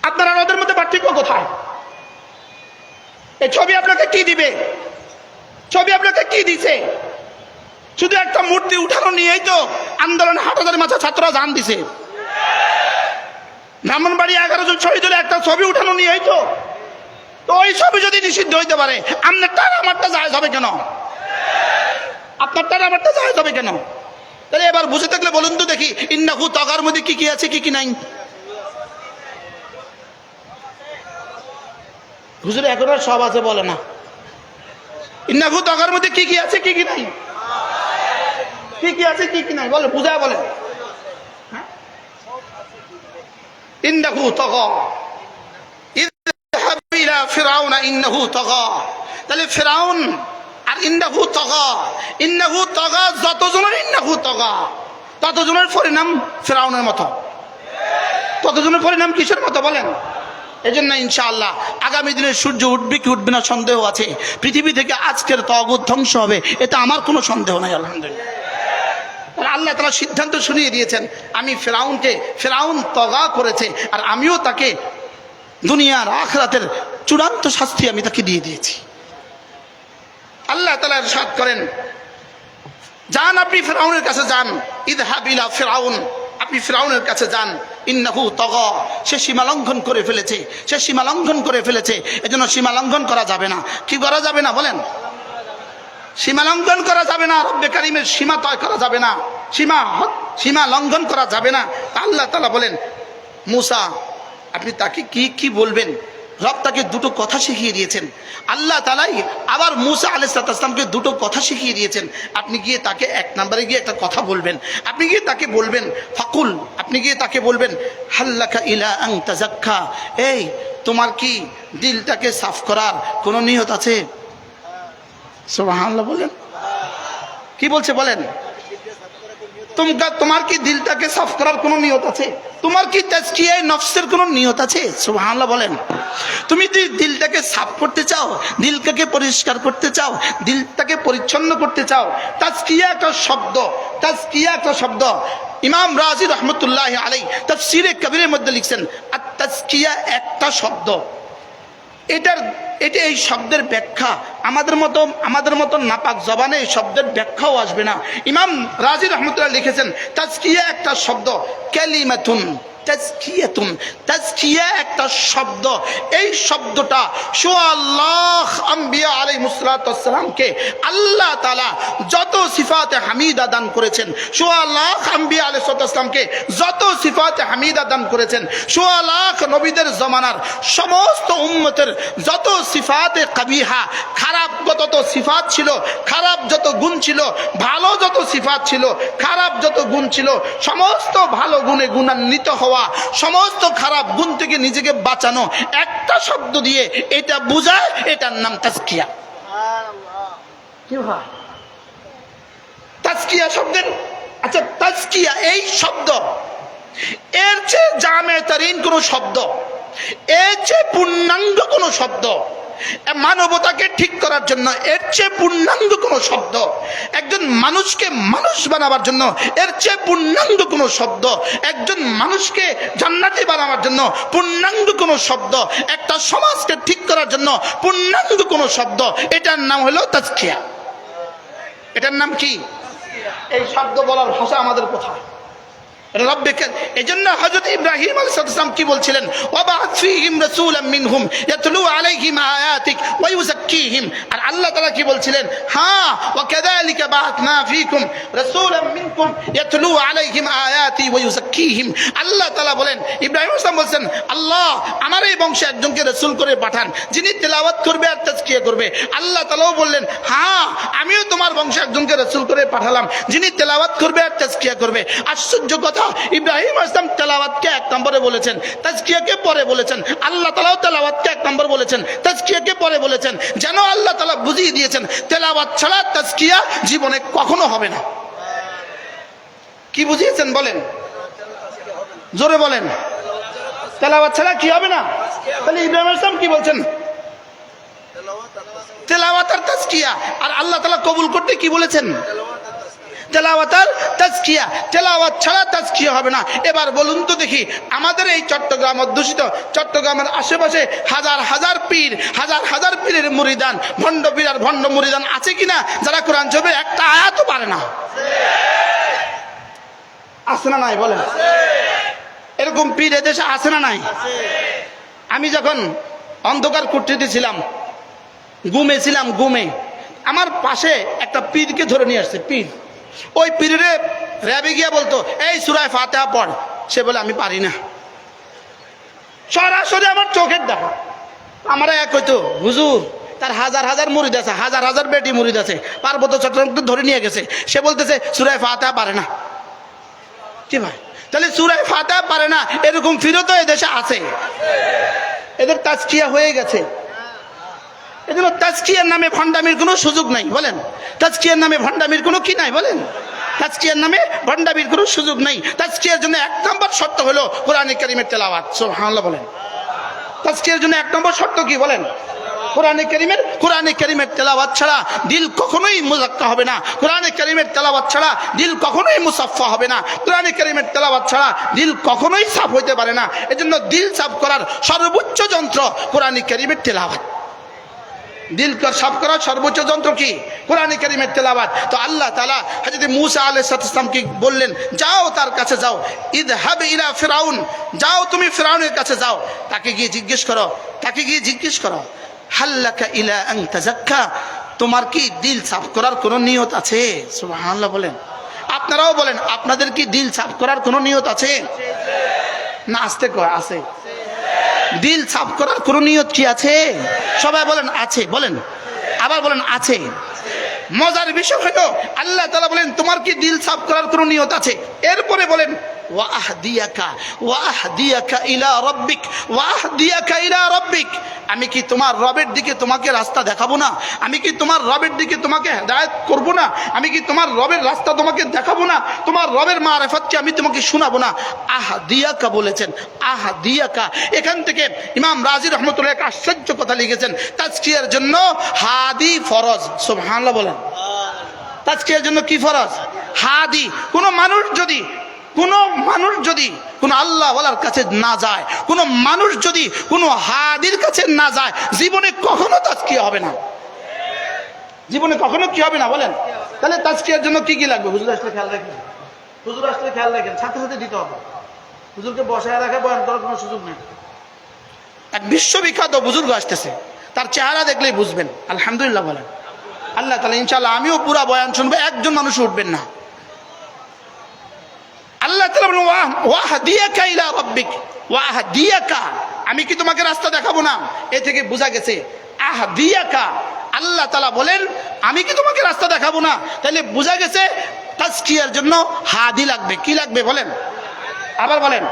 আপনারা ওদের মধ্যে পার্থক্য কোথায়? এই ছবি আপনাকে কি দিবে? ছবি আপনাকে কি দিছে? শুধু একটা মূর্তি উঠানো নিয়েই তো আন্দোলনে হাটাজারি মাথা ছাত্ররা জান দিছে। ব্রাহ্মণবাড়ি 11 জন শহীদ হলে একটা ছবি উঠানো নিয়েই তো। তো ওই ছবি যদি নিষিদ্ধ হইতে পারে, আপনারটা আমারটা জায়েজ হবে কেন? আপনারটা আমারটা জায়েজ হবে কেন? তাহলে এবার বুঝে থাকলে বলুন তো দেখি, ইন্নাহু তাগার মধ্যে কি কি আছে, কি কি নাই? হুজুর এখন আর সব আছে বলে না। ইন্নাহু তাগার মধ্যে কি কি আছে, কি কি নাই? কি কি আছে, কি কি নাই বলে, বুঝায় বলে। ইন্নাহু তাগা ইযহাব ইলা ফিরআউন ইন্নাহু তাগা। তাহলে ফিরআউন আর ইন্নাহু তাগা, ইন্নাহু তাগা যতজনের ইন্নাহু তাগা, ততজনের পরিণাম ফিরআউনের মতো। ততজনের পরিণাম কিসের মতো বলেন? এজন্য ইনশাআল্লাহ আগামী দিনে সূর্য উঠবে কি উঠবে না সন্দেহ আছে। পৃথিবী থেকে আজকের তাগুত ধ্বংস হবে, এটা আমার কোনো সন্দেহ নাই আলহামদুলিল্লাহ। আল্লাহ তাআলা সিদ্ধান্ত শুনিয়ে দিয়েছেন, আমি ফিরআউন তগা করেছে আর আমিও তাকে দুনিয়ার আখিরাতের চূড়ান্ত শাস্তি আমি তাকে দিয়ে দিয়েছি। আল্লাহ তাআলা ইরশাদ করেন, যান আপনি ফিরআউনের কাছে যান, ইযহাব ইলা ফিরআউন, আপনি ফিরআউনের কাছে যান, ইন্নাহু তাগা, সে সীমা লঙ্ঘন করে ফেলেছে, সে সীমা লঙ্ঘন করে ফেলেছে। এজন্য সীমা লঙ্ঘন করা যাবে না। কি করা যাবে না বলেন? সীমা লঙ্ঘন করা যাবে না, রব্বে কারীমের সীমা তয় করা যাবে না, সীমা লঙ্ঘন করা যাবে না। আল্লাহ তাআলা বলেন, মুসা আপনি তাকে কি কি বলবেন? রব তাকে দুটো কথা শিখিয়ে দিয়েছেন। আল্লাহ তাআলাই আবার মুসা আলাইহিস সালামকে দুটো কথা শিখিয়ে দিয়েছেন। আপনি গিয়ে তাকে 1 নম্বরে গিয়ে একটা কথা বলবেন। আপনি গিয়ে তাকে বলবেন ফাকুল, আপনি গিয়ে তাকে বলবেন হাল্লাকা ইলা আন তাযাক্কা, এই তোমার কি দিলটাকে সাফ করার কোনো নিয়ত আছে? সুবহানাল্লাহ বলেন। কি বলছে বলেন? তোমার কি দিলটাকে সাফ করার কোনো নিয়ত আছে? তোমার কি তাজকিয়ায়ে নফসের কোনো নিয়ত আছে? সুবহানাল্লাহ বলেন। তুমি যদি দিলটাকে সাফ করতে চাও, দিলটাকে পরিষ্কার করতে চাও, দিলটাকে পরিচ্ছন্ন করতে চাও, তাজকিয়া একটা শব্দ, তাজকিয়া একটা শব্দ। ইমাম রাজি রহমতুল্লাহ আলাইহি তাফসীরে কবিরের মধ্যে লিখছেন, আর তাজকিয়া একটা শব্দ। এটা এই শব্দের ব্যাখ্যা আমাদের মতো নাপাক জবানে এই শব্দের ব্যাখ্যাও আসবে না। ইমাম রাজি রহমতুল্লাহ লিখেছেন, তাজকিয়া একটা শব্দ, কালিমাতুন তাজকিয়াতুন, তাজকিয়া একটা শব্দ। এই শব্দটা আল্লাহ আম্বিয়া আলাইহিস সালামকে আল্লাহ তাআলা যত সিফাতে হামিদা দান করেছেন, আল্লাহ আম্বিয়া আলাইহিস সালামকে যত সিফাতে হামিদা দান করেছেন, লাখ নবীদের জমানার সমস্ত উম্মতের যত সিফাতে কাবিহা, খারাপ যত সিফাত ছিল, খারাপ যত গুণ ছিল, ভালো যত সিফাত ছিল, খারাপ যত গুণ ছিল, সমস্ত ভালো গুণে গুণান্বিত হওয়া, সমস্ত খারাপ গুণ থেকে নিজেকে বাঁচানো, একটা শব্দ দিয়ে এটা বোঝায়, এটার নাম তাজকিয়া। কি হয় তাজকিয়া শব্দের? আচ্ছা, তাজকিয়া এই শব্দ, এর চেয়ে জামে তারিন কোন শব্দ, এর চেয়ে পূর্ণাঙ্গ কোন শব্দ, মানবতাকে ঠিক করার জন্য এর চেয়ে পূর্ণাঙ্গ কোন শব্দ, একজন মানুষকে মানুষ বানাবার জন্য এর চেয়ে পূর্ণাঙ্গ কোন শব্দ, একজন মানুষকে জান্নাতি বানাবার জন্য পূর্ণাঙ্গ কোন শব্দ, একটা সমাজকে ঠিক করার জন্য পূর্ণাঙ্গ কোন শব্দ, এটার নাম হলো তাজকিয়া। এটার নাম কি? এই শব্দ বলার ভাষা আমাদের কোথায়? এজন্য হযরত ইব্রাহিম আলাইহিস সালাম কি বলছিলেন, ওয়াবা'আথ ফীহিম রাসূলাম মিনহুম ইয়াতলু আলাইহিম আয়াতিক ওয়া ইউযাক্কিহিম। আর আল্লাহ তাআলা কি বলছিলেন, হ্যাঁ, ওয়া কাযালিকা বা'আথনা ফীকুম রাসূলাম মিনকুম ইয়াতলু আলাইহিম আয়াতি ওয়া ইউযাক্কিহিম। আল্লাহ তাআলা বলেন, ইব্রাহিম আলাইহিস সালাম বলেন, আল্লাহ আমার এই বংশে একজনকে রাসূল করে পাঠান যিনি তেলাওয়াত করবে আর তাজকিয়া করবে। আল্লাহ তাআলাও বললেন, হ্যাঁ আমিও তোমার বংশে একজনকে রাসূল করে পাঠালাম যিনি তেলাওয়াত করবে আর তাজকিয়া করবে। আশ্চর্য কথা, ইব্রাহিম আলাইহিস সালাম তেলাওয়াতকে 1 নম্বরে বলেছেন, তাজকিয়াকে পরে বলেছেন। আল্লাহ তাআলাও তেলাওয়াতকে 1 নম্বর বলেছেন, তাজকিয়াকে পরে বলেছেন। যেন আল্লাহ তাআলা বুঝিয়ে দিয়েছেন তেলাওয়াত ছাড়া তাজকিয়া জীবনে কখনো হবে না। কি বুঝিয়েছেন বলেন? জোরে বলেন। তেলাওয়াত ছাড়া কি হবে না? তাহলে ইব্রাহিম আলাইহিস সালাম কি বলছেন? তেলাওয়াত আর তাজকিয়া। আর আল্লাহ তাআলা কবুল করতে কি বলেছেন? তেলাওয়াত আর তাজকিয়া, তেলাওয়াত ছাড়া তাজকিয়া হবে না। এবার বলুন তো দেখি, আমাদের এই চট্টগ্রাম অধ্যুষিত চট্টগ্রামের আশেপাশে হাজার হাজার পীর, হাজার হাজার পীরের মুরিদান, ভণ্ড পীর আর ভণ্ড মুরিদান আছে কিনা যারা কোরআন শরীফের একটা আয়াতও পারে না? আছে না নাই বলেন? এরকম পীর এদেশে আছে না নাই? আমি যখন অন্ধকার কুঠরিতে ছিলাম, গুমে ছিলাম, গুমে আমার পাশে একটা পীরকে ধরে নিয়ে আসছে। পীর, ওই পীরের র্যাবে গিয়া বলতো, এই সূরা ফাতিহা পড়। সে বলে আমি পারি না। সরাসরি আমার চোখের দেখা। আমরা এক হইতো, হুজুর তার হাজার হাজার মুরিদ আছে, হাজার হাজার বেটি মুরিদ আছে, পার্বত্য চট্টগ্রাম ধরে নিয়ে গেছে। সে বলতেছে সূরা ফাতিহা পারে না। কি ভাই, তাহলে সূরা ফাতিহা পারে না এরকম পীরও তো এদেশে আছে। এদের তাজকিয়া হয়ে গেছে। এজন্য তাজকিয়ার নামে ভণ্ডামির কোনো সুযোগ নাই বলেন। তাজকিয়ার নামে ভণ্ডামির কোনো কি নাই বলেন। তাজকিয়ার নামে ভণ্ডামির কোনো সুযোগ নাই। তাজকিয়ার জন্য এক নম্বর শর্ত হলো কোরআনে কারীমের তেলাওয়াত। সুবহানাল্লাহ বলেন। তাজকিয়ার জন্য এক নম্বর শর্ত কি বলেন? কোরআনে কারীমের তেলাওয়াত ছাড়া দিল কখনোই মুজাক্কা হবে না। কোরআনে কারীমের তেলাওয়াত ছাড়া দিল কখনোই মুসাফফা হবে না। কোরআনে কারীমের তেলাওয়াত ছাড়া দিল কখনোই সাফ হইতে পারে না। এজন্য দিল সাফ করার সর্বোচ্চ যন্ত্র কোরআনে কারীমের তেলাওয়াত। দিল সাফ করার সর্বোচ্চ যন্ত্র কি? কোরআনে কারীমের তেলাওয়াত। তো আল্লাহ তাআলা হযরত মূসা আলাইহিস সালামকে বললেন, যাও তার কাছে যাও, ইযহাব ইলা ফিরাউন, যাও তুমি ফিরাউনের কাছে যাও, তাকে গিয়ে জিজ্ঞেস করো হাল্লাকা ইলা আন তাযাক্কা, তোমার কি দিল সাফ করার কোনো নিয়ত আছে? সুবহানাল্লাহ বলেন। আপনারাও বলেন, আপনাদের কি দিল সাফ করার কোনো নিয়ত আছে? না আস্তে কয় আছে। দিল সাফ করার কোন নিয়ত কি আছে? সবাই বলেন আছে। বলেন, আবার বলেন আছে। মজার বিষয় হলো আল্লাহ তাআলা বলেন তোমার কি দিল সাফ করার কোন নিয়ত আছে? এরপরে বলেন ওয়াহদিয়াকা ইলা রাব্বিক, ওয়াহদিয়াকা ইলা রাব্বিক, আমি কি তোমার রবের দিকে তোমাকে রাস্তা দেখাবো না? আমি কি তোমার রবের দিকে তোমাকে হেদায়েত করব না? আমি কি তোমার রবের রাস্তা তোমাকে দেখাবো না? তোমার রবের মারিফতকে আমি তোমাকে শোনাবো না? আহদিয়াকা বলেছেন, আহদিয়াকা। এখান থেকে ইমাম রাজি রহমতুল্লাহ এক আশ্চর্য কথা লিখেছেন, তাজকিয়ার জন্য হাদি ফরজ। সুবহানাল্লাহ বলেন। তাজকিয়ার জন্য কি ফরজ? হাদি। কোনো মানুষ যদি কোনো আল্লাহওয়ালার কাছে না যায়, কোনো মানুষ যদি কোনো হাদির কাছে না যায়, জীবনে কখনো তাজকিয়া হবে না। জীবনে কখনো কি হবে না বলেন? তাহলে তাজকিয়ার জন্য কি কি লাগবে? হুজুর আসলে খেয়াল রাখেন, সাথে সাথে দিতে হবে। হুজুরকে বসায় রাখা বয়ান করার কোনো সুযোগ নেই। এক বিশ্ববিখ্যাত বুজুর্গ আসতেছে, তার চেহারা দেখলেই বুঝবেন। আলহামদুলিল্লাহ বলেন। আল্লাহ তাআলা ইনশাআল্লাহ আমিও পুরা বয়ান শুনবো, একজন মানুষ উঠবেন না। আল্লাহ তাআলা বলেন ওয়াহদিয়াকা ইলা রাব্বিক, ওয়াহদিয়াকা, আমি কি তোমাকে রাস্তা দেখাবো না? এ থেকে বোঝা গেছে আহদিয়াকা, আল্লাহ তাআলা বলেন আমি কি তোমাকে রাস্তা দেখাবো না? তাহলে বোঝা গেছে তাজকিয়ার জন্য হাদি লাগবে। কি লাগবে বলেন? আবার বলেন।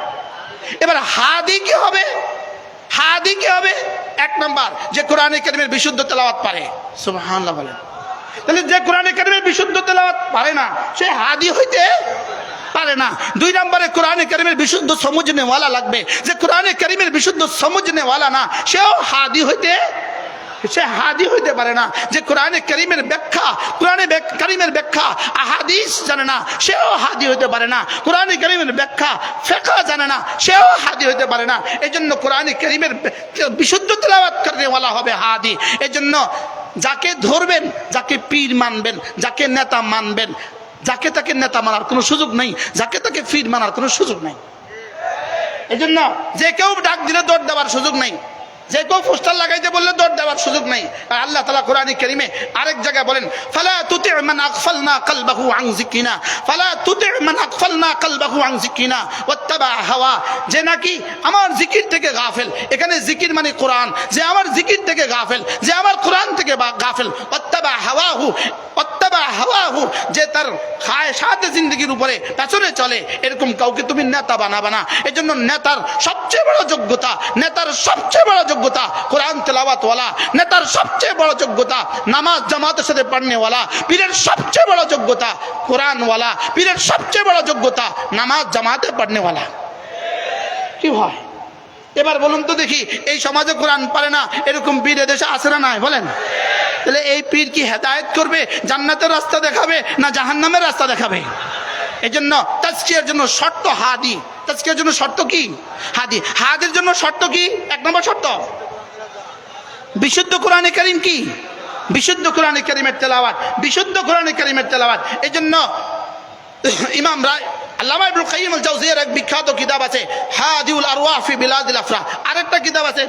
এবার হাদি কি হবে? হাদি কি হবে? এক নাম্বার, যে কোরআনে কারীমের বিশুদ্ধ তেলাওয়াত পারে। সুবহানাল্লাহ বলেন। তাহলে যে কোরআনে কারীমের বিশুদ্ধ তেলাওয়াত পারে না, সে হাদি হইতে পারে না। দুই নম্বরে কোরআনে কারীমের বিশুদ্ধ সমঝনেওয়ালা লাগবে। যে কোরআনে কারীমের বিশুদ্ধ সমঝনেওয়ালা না, সেও হাদি হইতে পারে না। যে কোরআনে কারীমের ব্যাখ্যা, কোরআনে কারীমের ব্যাখ্যা আহাদিস জানে না, সেও হাদি হইতে পারে না। কোরআনে কারীমের ব্যাখ্যা ফিকহ জানে না, সেও হাদি হইতে পারে না। এজন্য কোরআনে কারীমের বিশুদ্ধ তেলাওয়াত করেওয়ালা হবে হাদি। এজন্য যাকে ধরবেন, যাকে পীর মানবেন, যাকে নেতা মানবেন, যাকে তাকে নেতা মানার কোনো সুযোগ নেই, যাকে তাকে পীর মানার কোনো সুযোগ নেই। এজন্য যে কেউ ডাক দিলে দৌড় দেওয়ার সুযোগ নেই, যে কেউ পোস্টার লাগাইতে বললে দৌড় দেওয়ার সুযোগ নেই। আর আল্লাহ তাআলা কোরআনে কারীমে আরেক জায়গায় বলেন ফালা তুতি মান আগফালনা কলবাহু আন যিকরিনা, ফালা তুতি মান আগফালনা কলবাহু আন যিকরিনা ওয়াত্তাবা হাওয়া, যে নাকি আমার জিকির থেকে গাফেল। এখানে জিকির মানে কোরআন। যে আমার জিকির থেকে গাফেল, যে আমার কোরআন থেকে গাফেল, ওয়াত্তাবা হাওয়াহু, যে তার খায়সাত জিন্দেগির উপরে পেছনে চলে, এরকম কাউকে তুমি নেতা বানাবে না। এজন্য নেতার সবচেয়ে বড় যোগ্যতা, কোরআন তেলাওয়াত ওয়ালা। নেতার সবচেয়ে বড় যোগ্যতা নামাজ জামাতের সাথে পড়নে ওয়ালা। পীরের সবচেয়ে বড় যোগ্যতা কোরআন ওয়ালা। পীরের সবচেয়ে বড় যোগ্যতা নামাজ জামাতে পড়নে ওয়ালা। কি হয়? এবার বলুন তো দেখি, এই সমাজে কোরআন পারে না এরকম পীর এদেশে আছে না নাই বলেন? তাহলে এই পীর কি হেদায়েত করবে, জান্নাতের রাস্তা দেখাবে না জাহান্নামের রাস্তা দেখাবে? এই জন্য তাজকিয়ার জন্য শর্ত হাদি। তাজকিয়ার জন্য শর্ত কি? হাদি। হাদির জন্য শর্ত কি? এক নম্বর শর্ত বিশুদ্ধ কোরআনে কারীম। কি? বিশুদ্ধ কোরআনে কারীমের তেলাওয়াত। বিশুদ্ধ কোরআনে কারীমের তেলাওয়াত। এই জন্য ইমাম আল্লামা ইবনুল কাইয়িম আল জাওজিয়ার এক বিখ্যাত কিতাব আছে হাদিউল আরওয়াহ ফি বিলাদিল আফরাহ। আরেকটা কিতাব আছে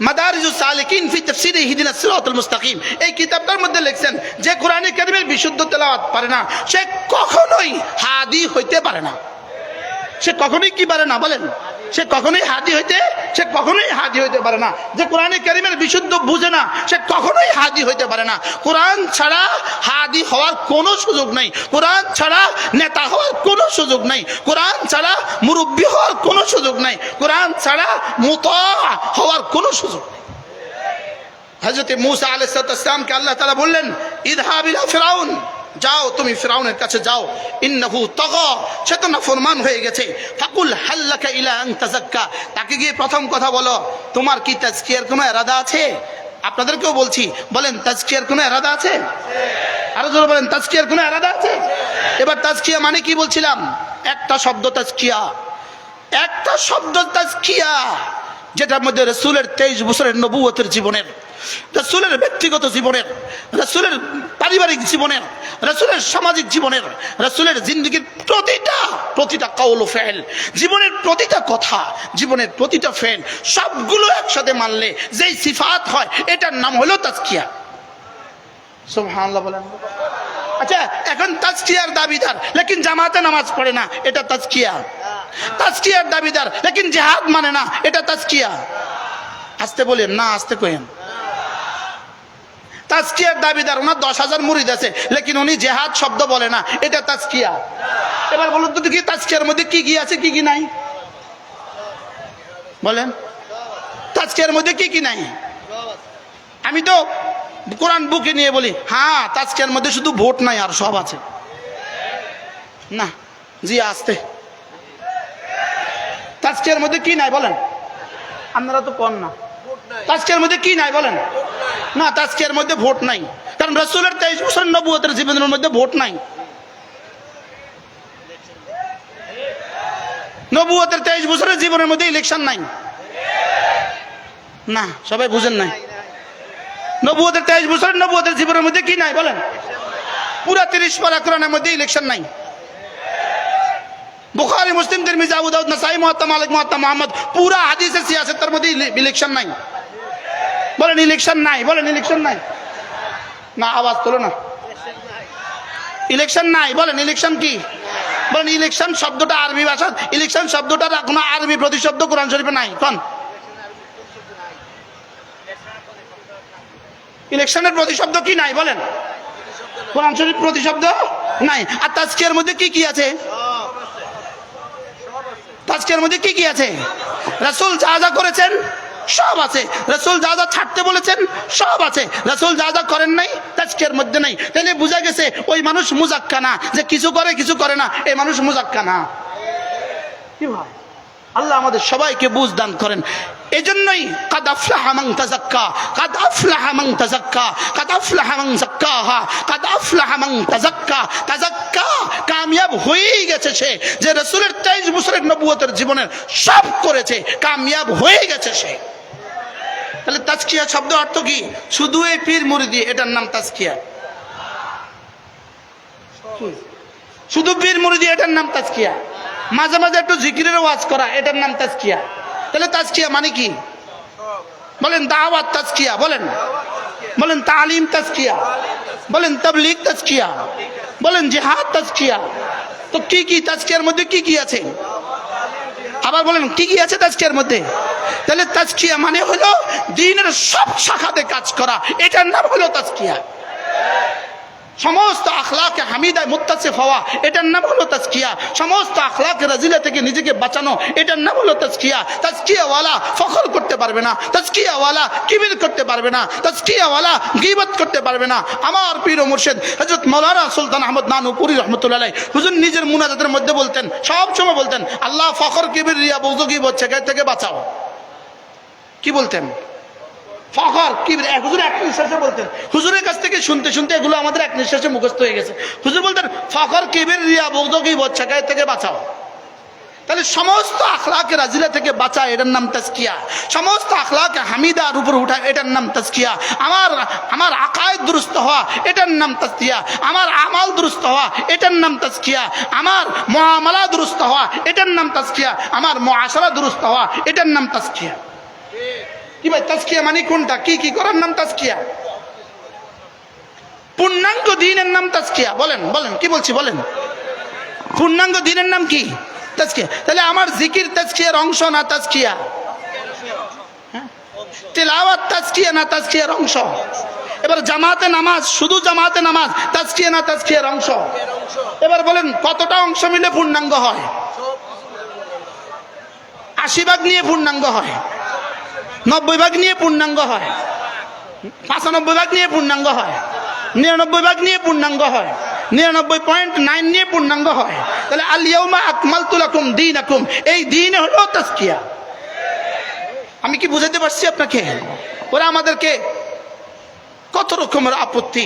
মাদারিজুস সালিকিন ফি তাফসীর ইহদিনাস সিরাতাল মুস্তাকিম। এই কিতাবটার মধ্যে লিখছেন যে কোরআনে কারীমের বিশুদ্ধ তেলাওয়াত পারে না সে কখনোই হাদি হইতে পারে না। সে কখনোই কি পারে না বলেন? সে কখনোই হাদি হইতে পারে না। যে কোরআনে কারীমের বিশুদ্ধ বুঝে না সে কখনোই হাদি হইতে পারে না। কোরআন ছাড়া হাদি হওয়ার কোনো সুযোগ নাই। কোরআন ছাড়া নেতা হওয়ার কোনো সুযোগ নাই। কোরআন ছাড়া মুরব্বী হওয়ার কোনো সুযোগ নাই। কোরআন ছাড়া মুতা হওয়ার কোনো সুযোগ নেই। হযরত মূসা আলাইহিস সালামকে আল্লাহ তাআলা বললেন ইযহাব ইলা ফিরাউন, যাও তুমি ফিরাউনের কাছে যাও, ইন্নাহু তাগা, সে তো নাফরমান হয়ে গেছে। ফাকুল হাল্লাকা ইলা আন তাযাক্কা, তাকে গিয়ে প্রথম কথা বলো তোমার কি তাজকিয়ার কোনো ইরাদা আছে? আপনাদেরকেও বলছি, বলেন তাজকিয়ার কোনো ইরাদা আছে? আরো জোরে বলেন তাজকিয়ার কোনো ইরাদা আছে? এবার তাজকিয়া মানে কি বলছিলাম? একটা শব্দ তাজকিয়া, একটা শব্দ তাজকিয়া, যেটার মধ্যে রাসূলের 23 বছরের নবুয়তের জীবনের, রাসূলের ব্যক্তিগত জীবনের, রাসূলের পারিবারিক জীবনের, রাসূলের সামাজিক জীবনের, রাসূলের জিন্দেগির প্রতিটা কওল ও ফেল, জীবনের প্রতিটা কথা, জীবনের প্রতিটা ফেল সবগুলো একসাথে মানলে যেই সিফাত হয় এটার নাম হলো তাজকিয়া। সুবহানাল্লাহ বলেন। আচ্ছা, এখন তাজকিয়ার দাবিদার লেকিন জামাতে নামাজ পড়ে না, এটা তাজকিয়া। তাজকিয়ার দাবিদার লেকিন জিহাদ মানে না, এটা তাজকিয়া। আস্তে বলেন না, আস্তে কইেন। তাজকিয়ার দাবিদার, ওনার 10,000 মুরিদ আছে লেকিন উনি জিহাদ শব্দ বলে না, এটা তাজকিয়া। এবার বলুন তো দেখি তাজকিয়ার মধ্যে কি কি আছে কি কি নাই বলেন? তাজকিয়ার মধ্যে কি কি নাই? আমি তো কোরআন বুকে নিয়ে বলি হ্যাঁ তাজকিয়ার মধ্যে শুধু ভোট নাই আর সব আছে না। জি আস্তে, তাজকিয়ার মধ্যে কি নাই বলেন? আপনারা তো কোন না, তাজকিয়ার মধ্যে কি নাই বলেন? না, তাজকিয়ার মধ্যে ভোট নাই, কারণ রাসূলের 23 বছর নবুয়তের জীবনের মধ্যে ভোট নাই। নবুয়তের 23 বছরের জীবনের মধ্যে ইলেকশন নাই। না, সবাই বুঝেন নাই। নবুয়তের 23 বছরের নবুয়তের জীবনের মধ্যে কি নাই বলেন? পুরা 30 পারা কোরআনের মধ্যে ইলেকশন নাই। বুখারী, মুসলিম, তিরমিজি, আবু দাউদ, নাসাই, মুওয়াত্তা মালিক, মুওয়াত্তা মুহাম্মদ, পুরা হাদিসে সিয়াসতের মধ্যে ইলেকশন নাই। বলেন ইলেকশন নাই, বলেন ইলেকশন নাই। না, আওয়াজ তোলো না। ইলেকশন নাই, বলেন ইলেকশন কি? বলেন ইলেকশন শব্দটা আরবি ভাষা, ইলেকশন শব্দটার কোনো আরবি প্রতিশব্দ কোরআন শরীফে নাই। কোন ইলেকশনের প্রতিশব্দ কি নাই বলেন? কোরআন শরীফ প্রতিশব্দ নাই। আর তাজকিয়ার মধ্যে কি কি আছে? তাজকিয়ার মধ্যে কি কি আছে? রাসূল যা যা করেছেন সব আছে, রাসূল যা যা ছাড়তে বলেছেন সব আছে, রাসূল যা যা করেন নাই তাজকিয়ার মধ্যে নাই। তাহলে বোঝা গেছে ওই মানুষ মুজাক্কা না, যে কিছু করে কিছু করে না, এই মানুষ মুজাক্কা না। কি ভাই, আল্লাহ আমাদের সবাইকে বুঝ দান করেন। এজন্যই কাদ আফলাহা মান তাযাক্কা, কাদ আফলাহা মান তাযাক্কা, কাদ আফলাহা মান যাক্কাহা, কাদ আফলাহা মান তাযাক্কা। তাযাক্কা, কামিয়াব হয়েই গেছে সে, যে রাসূলের 23 বছরের নবুয়তের জীবনের সব করেছে, কামিয়াব হয়ে গেছে সে। তাহলে তাজকিয়া শব্দ অর্থ কি? শুধু এই পীর মুরিদি, এটার নাম তাজকিয়া। শুধু পীর মুরিদি, এটার নাম তাজকিয়া। মাঝে মাঝে একটু জিকিরের ওয়াজ করা, এটার নাম তাজকিয়া। তাহলে তাজকিয়া মানে কি বলেন? দাওয়াত তাজকিয়া বলেন, বলেন তালিম তাজকিয়া, বলেন তাবলীগ তাজকিয়া, বলেন জিহাদ তাজকিয়া। তো কি কি তাজকিয়ার মধ্যে কি কি আছে? আবার বলেন কি কি আছে তাজকিয়ার মধ্যে? তাহলে তাজকিয়া মানে হলো দ্বীনের সব শাখাতে কাজ করা, এটার নাম হলো তাজকিয়া। সমস্ত আখলাকে হামিদায় মুত্তাসিফ হওয়া, এটার নাম হলো তাজকিয়া। সমস্ত আখলাকে রাজিলা থেকে নিজেকে বাঁচানো, এটার নাম হলো তাজকিয়া। তাজকিয়াওয়ালা ফখর করতে পারবে না, তাজকিয়াওয়ালা কিবির করতে পারবে না, তাজকিয়াওয়ালা গীবত করতে পারবে না। আমার পীর ও মুর্শিদ হযরত মাওলানা সুলতান আহমদ নানুপুরি রহমতুল্লাহ আলাইহি হুজুর নিজের মুনাজাতের মধ্যে বলতেন, সব সময় বলতেন, আল্লাহ ফখর কিবির রিয়া বুজুর্গি থেকে বাঁচাও। কি বলতেন? ফখর কিবর, হুজুর এক নিঃশ্বাসে বলতেন। হুজুরের কাছ থেকে শুনতে শুনতে এগুলো আমাদের এক নিঃশ্বাসে মুখস্থ হয়ে গেছে। হুজুর বলতেন ফখর কিবর রিয়া বুগদ গীবত শাকায়ত থেকে বাঁচাও। তাহলে সমস্ত আখলাকে রাজিলা থেকে বাঁচা, এটার নাম তাজকিয়া। সমস্ত আখলাকে হামিদার উপর উঠা, এটার নাম তাজকিয়া। আমার আকায়েদ দুরুস্ত হওয়া, এটার নাম তাজকিয়া। আমার আমাল দুরুস্ত হওয়া, এটার নাম তাজকিয়া। আমার মুআমালা দুরুস্ত হওয়া, এটার নাম তাজকিয়া। আমার মুআশারা দুরুস্ত হওয়া, এটার নাম তাজকিয়া। কি ভাই তাজকিয়া মানে কোনটা? কি কি করার নাম তাজকিয়া? পূর্ণাঙ্গ দ্বীনের নাম তাজকিয়া। বলেন বলেন কি বলছি বলেন। পূর্ণাঙ্গ দ্বীনের নাম কি? তাজকিয়া। তাহলে আমার জিকির তাজকিয়ার অংশ না তাজকিয়া? তিলাওয়াত তাজকিয়া না তাজকিয়ার অংশ? এবার জামাতে নামাজ, শুধু জামাতে নামাজ তাজকিয়া না তাজকিয়ার অংশ? এবার বলেন কতটা অংশ মিলে পূর্ণাঙ্গ হয়? ৮০ ভাগ নিয়ে পূর্ণাঙ্গ হয়, ৯০ ভাগ নিয়ে পূর্ণাঙ্গ হয়, ৯৫ ভাগ নিয়ে পূর্ণাঙ্গ হয়, ৯৯ ভাগ নিয়ে পূর্ণাঙ্গ হয়, ৯৯.৯ নিয়ে পূর্ণাঙ্গ হয়। তাহলে আল ইয়াউমা আকমালতু লাকুম দীনাকুম, এই দ্বীন হলো তাজকিয়া। আমি কি বুঝাতে পারছি আপনাকে? ওরা আমাদেরকে কত রকমের আপত্তি।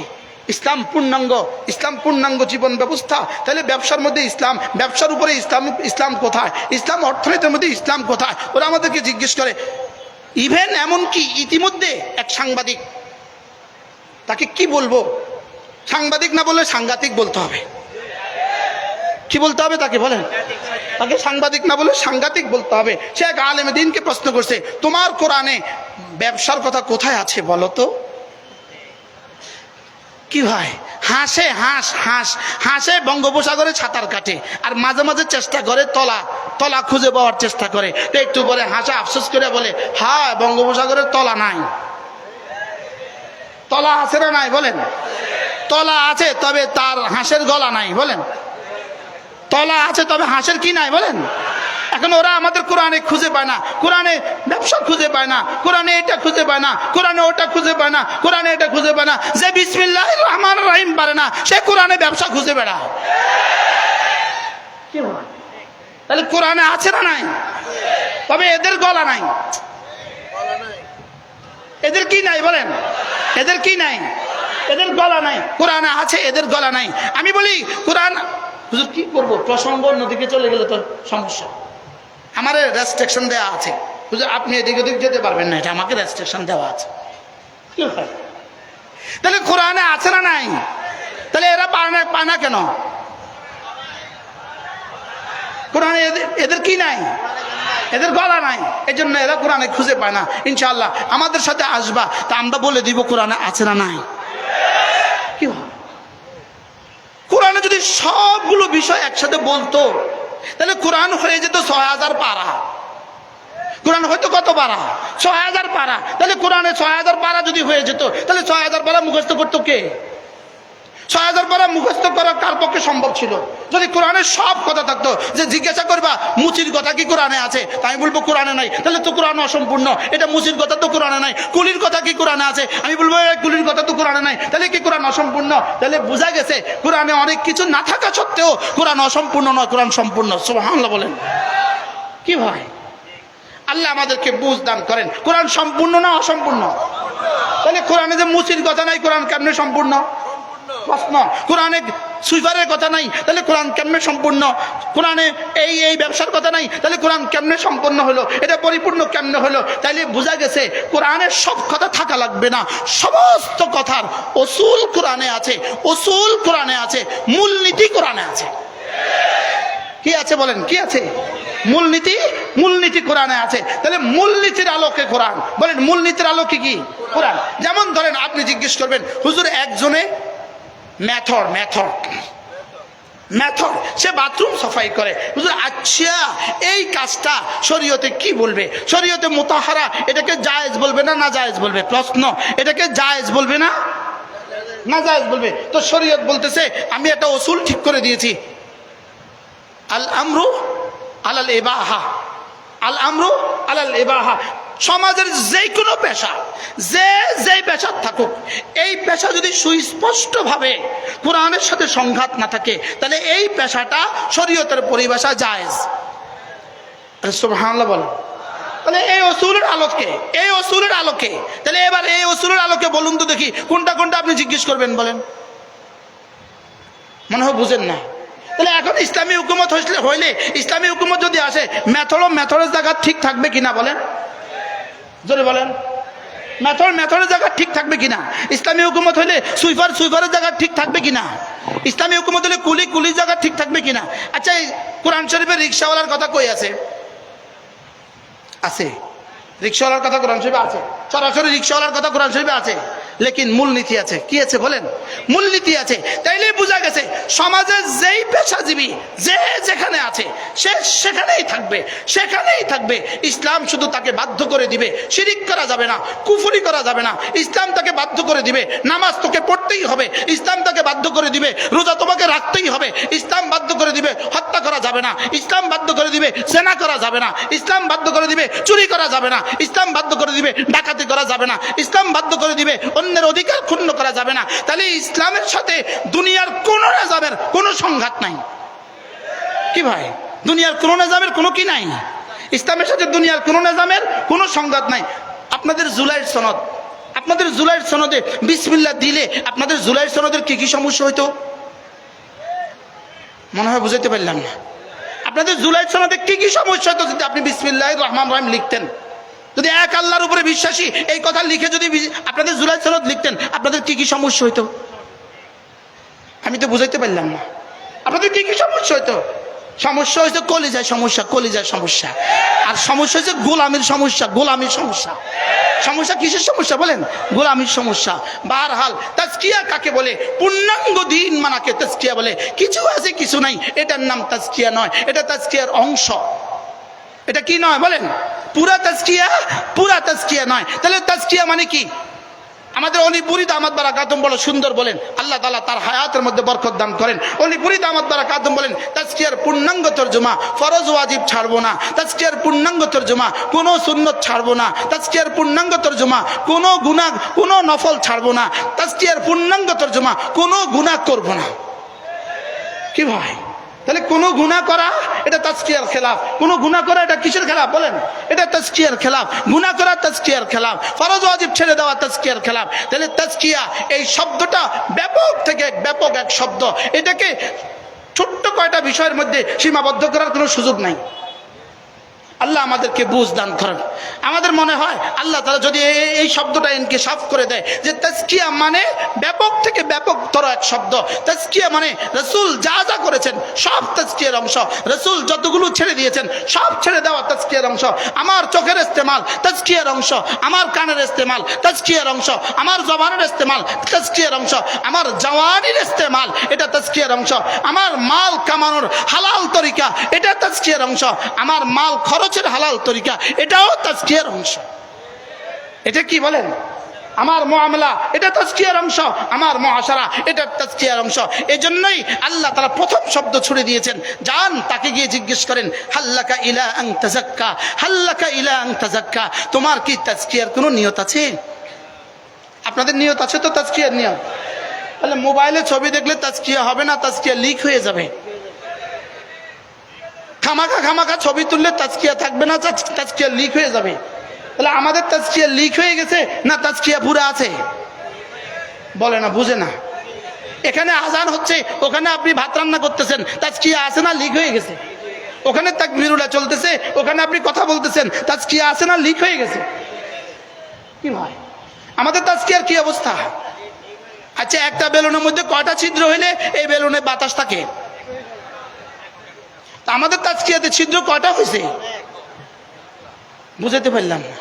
ইসলাম পূর্ণাঙ্গ, ইসলাম পূর্ণাঙ্গ জীবন ব্যবস্থা। তাহলে ব্যবসার মধ্যে ইসলাম, ব্যবসার উপরে ইসলাম, ইসলাম কোথায়? ইসলাম অর্থনীতির মধ্যে ইসলাম কোথায়? ওরা আমাদেরকে জিজ্ঞেস করে। ইভেন এমনকি ইতিমধ্যে এক সাংবাদিক, তাকে কি বলবো, সাংবাদিক না বলে সাংঘাতিক বলতে হবে। কি বলতে হবে তাকে বলেন? তাকে সাংবাদিক না বলে সাংঘাতিক বলতে হবে। সে এক আলেমে দ্বীনকে প্রশ্ন করছে, তোমার কোরআনে ব্যবসার কথা কোথায় আছে বলো তো? কি ভাই হাসে, হাসে বঙ্গোপসাগরে সাঁতার কাটে, আর মাঝে মাঝে চেষ্টা করে তলা খুঁজে পাওয়ার চেষ্টা করে। একটু পরে হাসা আফসোস করে বলে, হ্যাঁ বঙ্গোপসাগরের তলা নাই। তলা আছে না নাই বলেন? তলা আছে, তবে তার হাঁসের গলা নাই। বলেন তলা আছে তবে হাঁসের কি নাই? বলেন। এখন ওরা আমাদের কোরআনে খুঁজে পায় না, কোরআনে ব্যবসা খুঁজে পায় না, কোরআনে এটা খুঁজে পায় না, কোরআনে ওটা খুঁজে পায় না, কোরআনে এটা খুঁজে পায় না। যে বিসমিল্লাহির রহমানির রহিম পারে না, সে কোরআনে ব্যবসা খুঁজে বেড়ায়। কি হয়? তাহলে কোরআনে আছে না নাই? তবে এদের গলা নাই। এদের কি নাই বলেন? এদের কি নাই? এদের গলা নাই। কোরআনে আছে, এদের গলা নাই। আমি বলি কোরআন, হুজুর কি করবো, প্রসঙ্গ অন্যদিকে চলে গেলে তো সমস্যা। আমার রেস্ট্রিকশন দেওয়া আছে, হুজুর আপনি এদিক ওদিক যেতে পারবেন না, এটা আমাকে রেস্ট্রিকশন দেওয়া আছে। কি হয়? তাহলে কোরআনে আছে না নাই? তাহলে এরা পায় না কেন? কোরআনে এদের কি নাই? এদের গলা নাই, এই জন্য এরা কোরআনে খুঁজে পায় না। ইনশাআল্লাহ আমাদের সাথে আসবা, তা আমরা বলে দিব কোরআনে আছে না নাই। কি হয়? কোরআনে যদি সবগুলো বিষয় একসাথে বলতো, তাহলে কোরআন হয়ে যেত ৬০০০ পারা। কোরআন হয়তো কত পারা? ৬০০০ পারা। তাহলে কোরআনে ৬০০০ পারা যদি হয়ে যেত, তাহলে ৬০০০ পারা মুখস্থ করতো কে? ৬০০০ পারা মুখস্থ করা কার পক্ষে সম্ভব ছিল? যদি কোরআনের সব কথা থাকতো, যে জিজ্ঞাসা করবা মুচির কথা কি কোরআনে আছে, আমি বলবো কোরআনে নাই, তাহলে তো কোরআন অসম্পূর্ণ। এটা মুচির কথা তো কোরআনে নাই। কুলির কথা কি কোরআনে আছে, আমি বলবো কুলির কথা তো কোরআনে নাই, তাহলে কি কোরআন অসম্পূর্ণ? তাহলে বোঝা গেছে কোরআনে অনেক কিছু না থাকা সত্ত্বেও কোরআন অসম্পূর্ণ নয়, কোরআন সম্পূর্ণ। সুবহানাল্লাহ বলেন। কি ভাই, আল্লাহ আমাদেরকে বুঝ দান করেন। কোরআন সম্পূর্ণ না অসম্পূর্ণ? তাহলে কোরআনে যে মুচির কথা নাই, কোরআন কেমনে সম্পূর্ণ? প্রশ্ন। কোরআনে সুইফারের কথা নাই, তাহলে কোরআন কেমনে সম্পূর্ণ? কোরআনে এই ব্যবসার কথা নাই, তাহলে কোরআন কেমনে সম্পূর্ণ হলো? এটা পরিপূর্ণ কেমনে হলো? তাইলে বোঝা গেছে কোরআনের সব কথা থাকা লাগবে না, সমস্ত কথার উসুল কোরআনে আছে, উসুল কোরআনে আছে, মূলনীতি কোরআনে আছে। কি আছে বলেন? কি আছে? মূলনীতি। মূলনীতি কোরআনে আছে। তাহলে মূলনীতির আলোকে কোরআন। বলেন মূলনীতির আলোকে কি? কোরআন। যেমন ধরেন আপনি জিজ্ঞেস করবেন, হুজুর একজনে মেথড সে বাথরুম সাফাই করে, হুজুর আচ্ছা এই কাজটা শরীয়তে কি বলবে? শরীয়তে মুতাহারা এটাকে জায়েজ বলবে না নাজায়েজ বলবে? প্রশ্ন, এটাকে জায়েজ বলবে না নাজায়েজ বলবে? তো শরীয়ত বলতেছে আমি একটা উসুল ঠিক করে দিয়েছি, আল আমরু আলাল ইবাহা, আল আমরু আলাল ইবাহা। সমাজের যে কোনো পেশা, যে পেশা থাকুক, এই পেশা যদি সুস্পষ্টভাবে কোরআনের সাথে সংঘাত না থাকে, তাহলে এই পেশাটা শরীয়তের পরিভাষা জায়েজ। সুবহানাল্লাহ বলেন। তাহলে এই অসুলের আলোকে, এই অসুলের আলোকে, তাহলে এবার এই অসুলের আলোকে বলুন তো দেখি কোনটা কোনটা আপনি জিজ্ঞেস করবেন বলেন? মনে হয় বুঝেন না। তাহলে এখন ইসলামী হুকুমত হইলে ইসলামী হুকুমত যদি আসে মেথডের জায়গা ঠিক থাকবে কিনা বলেন? জোরে বলেন। মেথডের জায়গা ঠিক থাকবে কিনা? ইসলামী হুকুমত হইলে সুইফারের জায়গা ঠিক থাকবে কিনা? ইসলামী হুকুমত হলে কুলির জায়গা ঠিক থাকবে কিনা? আচ্ছা, এই কোরআন শরীফের রিক্সাওয়ালার কথা কই আছে? আছে, রিক্সাওয়ালার কথা কোরআন শরীফে আছে, সরাসরি রিক্সাওয়ালার কথা কোরআন শরীফে আছে, লেকিন মূলনীতি আছে। কি আছে বলেন? মূলনীতি আছে। তাইলে বোঝা গেছে সমাজে যেই পেশাজীবী যে যেখানে আছে সে সেখানেই থাকবে, সেখানেই থাকবে। ইসলাম শুধু তাকে বাধ্য করে দিবে শিরিক করা যাবে না, কুফরি করা যাবে না। ইসলাম তাকে বাধ্য করে দিবে নামাজ তোকে পড়তেই হবে, ইসলাম তাকে বাধ্য করে দিবে রোজা তোমাকে রাখতেই হবে, ইসলাম বাধ্য করে দিবে হত্যা করা যাবে না, ইসলাম বাধ্য করে দিবে জেনা করা যাবে না, ইসলাম বাধ্য করে দিবে চুরি করা যাবে না, ইসলাম বাধ্য করে দিবে ডাকাতি করা যাবে না, ইসলাম বাধ্য করে দিবে অন্যের অধিকার ক্ষুণ্ণ করা যাবে না। তাহলে ইসলামের সাথে দুনিয়ার কোন নিজামের কোনো সংঘাত নাই। কি ভাই? দুনিয়ার কোন নিজামের কোনো কি নাই? ইসলামের সাথে দুনিয়ার কোন নিজামের কোনো সংঘাত নাই। আপনাদের জুলাইয়ের সনদ, আপনাদের জুলাইয়ের সনদে বিসমিল্লাহ দিলে আপনাদের জুলাইয়ের সনদের কি কি সমস্যা হইতো? মনে হয় বুঝাইতে পারলাম না। আপনাদের জুলাইয়ের সনদে কি কি সমস্যা হতো যদি আপনি বিসমিল্লাহির রহমানির রহিম লিখতেন? যদি এক আল্লাহর উপরে বিশ্বাসী এই কথা লিখে যদি আপনাদের জুলাই সনদ লিখতেন, আপনাদের কি কি সমস্যা হইতো? আমি তো বুঝাইতে পারলাম না। আপনাদের কি কি সমস্যা হইতো? সমস্যা হয়েছে কলিজায় সমস্যা, কলিজায় সমস্যা। আর সমস্যা হয়েছে গোলামির সমস্যা, গোলামির সমস্যা। সমস্যা কিসের সমস্যা বলেন? গোলামির সমস্যা। বারহাল তাজকিয়া কাকে বলে? পূর্ণাঙ্গ দিন মানাকে তাজকিয়া বলে। কিছু আছে কিছু নাই, এটার নাম তাজকিয়া নয়, এটা তাজকিয়ার অংশ। এটা কি নয় বলেন? পুরা তাজকিয়া নয়। তাহলে তাজকিয়া মানে কি? আমাদের অলিপুরি দামাত বারাকাতুম বড় সুন্দর বলেন, আল্লাহ তাআলা তার হায়াতের মধ্যে বরকত দান করেন। অলিপুরি দামাত বারাকাতুম বলেন তাজকিয়ার পূর্ণাঙ্গ তরজমা ফরজ ওয়াজিব ছাড়বো না, তাজকিয়ার পূর্ণাঙ্গ তরজমা কোনো সুন্নত ছাড়বো না, তাজকিয়ার পূর্ণাঙ্গ তরজমা কোনো গুনাহ কোনো নফল ছাড়বো না, তাজকিয়ার পূর্ণাঙ্গ তরজমা কোনো গুনাহ করবো না। কি ভাই? তাহলে কোনো গুনাহ করা এটা তাজকিয়ার খেলাফ, কোনো গুনাহ করা এটা কিসের খেলাফ বলেন? এটা তাজকিয়ার খেলাফ। গুনাহ করা তাজকিয়ার খেলাফ, ফরজ ওয়াজিব ছেড়ে দেওয়া তাজকিয়ার খেলাফ। তাহলে তাজকিয়া এই শব্দটা ব্যাপক থেকে ব্যাপক এক শব্দ, এটাকে ছোট্ট কয়টা বিষয়ের মধ্যে সীমাবদ্ধ করার কোনো সুযোগ নাই। আল্লাহ আমাদেরকে বুঝ দান করেন। আমাদের মনে হয় আল্লাহ তাআলা যদি এই শব্দটা ইনকিশাফ করে দেয় যে তাজকিয়া মানে ব্যাপক থেকে ব্যাপকতর এক শব্দ। তাজকিয়া মানে রাসূল যা যা করেছেন সব তাজকিয়ার অংশ, রাসূল যতগুলো ছেড়ে দিয়েছেন সব ছেড়ে দেওয়া তাজকিয়ার অংশ। আমার চোখের ইস্তেমাল তাজকিয়ার অংশ, আমার কানের ইস্তেমাল তাজকিয়ার অংশ, আমার জবানের ইস্তেমাল তাজকিয়ার অংশ, আমার জওয়ানির ইস্তেমাল এটা তাজকিয়ার অংশ, আমার মাল কামানোর হালাল তরিকা এটা তাজকিয়ার অংশ, আমার মাল খরচ হালাল তরিকা এটাও তাজকিয়ার অংশ। এটা কি বলেন? আমার মুআমালা এটা তাজকিয়ার অংশ, আমার মুআশারা এটা তাজকিয়ার অংশ। এজন্যই আল্লাহ তাআলা প্রথম শব্দ ছুড়ে দিয়েছেন, যান তাকে গিয়ে জিজ্ঞেস করেন হাল্লাকা ইলা আন তাযাক্কা, হাল্লাকা ইলা আন তাযাক্কা, তোমার কি তাজকিয়ার কোনো নিয়ত আছে? আপনাদের নিয়ত আছে তো তাজকিয়ার নিয়ত? তাহলে মোবাইলে ছবি দেখলে তাজকিয়া হবে না, তাজকিয়া লিক হয়ে যাবে। খামাখা ছবি তুললে তাজকিয়া থাকবে না, তাজকিয়া লিক হয়ে যাবে। তাহলে আমাদের তাজকিয়া লিক হয়ে গেছে না তাজকিয়া পুরা আছে? বলে না, বুঝে না। এখানে আজান হচ্ছে, ওখানে আপনি ভাত রান্না করতেছেন, তাজকিয়া আছে না লিক হয়ে গেছে? ওখানে তাকবীরুল্লাহ চলতেছে, ওখানে আপনি কথা বলতেছেন, তাজকিয়া আছে না লিক হয়ে গেছে? কি ভাই, আমাদের তাজকিয়ার কি অবস্থা? আচ্ছা, একটা বেলুনের মধ্যে কয়টা ছিদ্র হইলে এই বেলুনে বাতাস থাকে? আমাদের তাজকিয়াতে ছিদ্র কয়টা হয়েছে? বুঝাতে পারলাম না।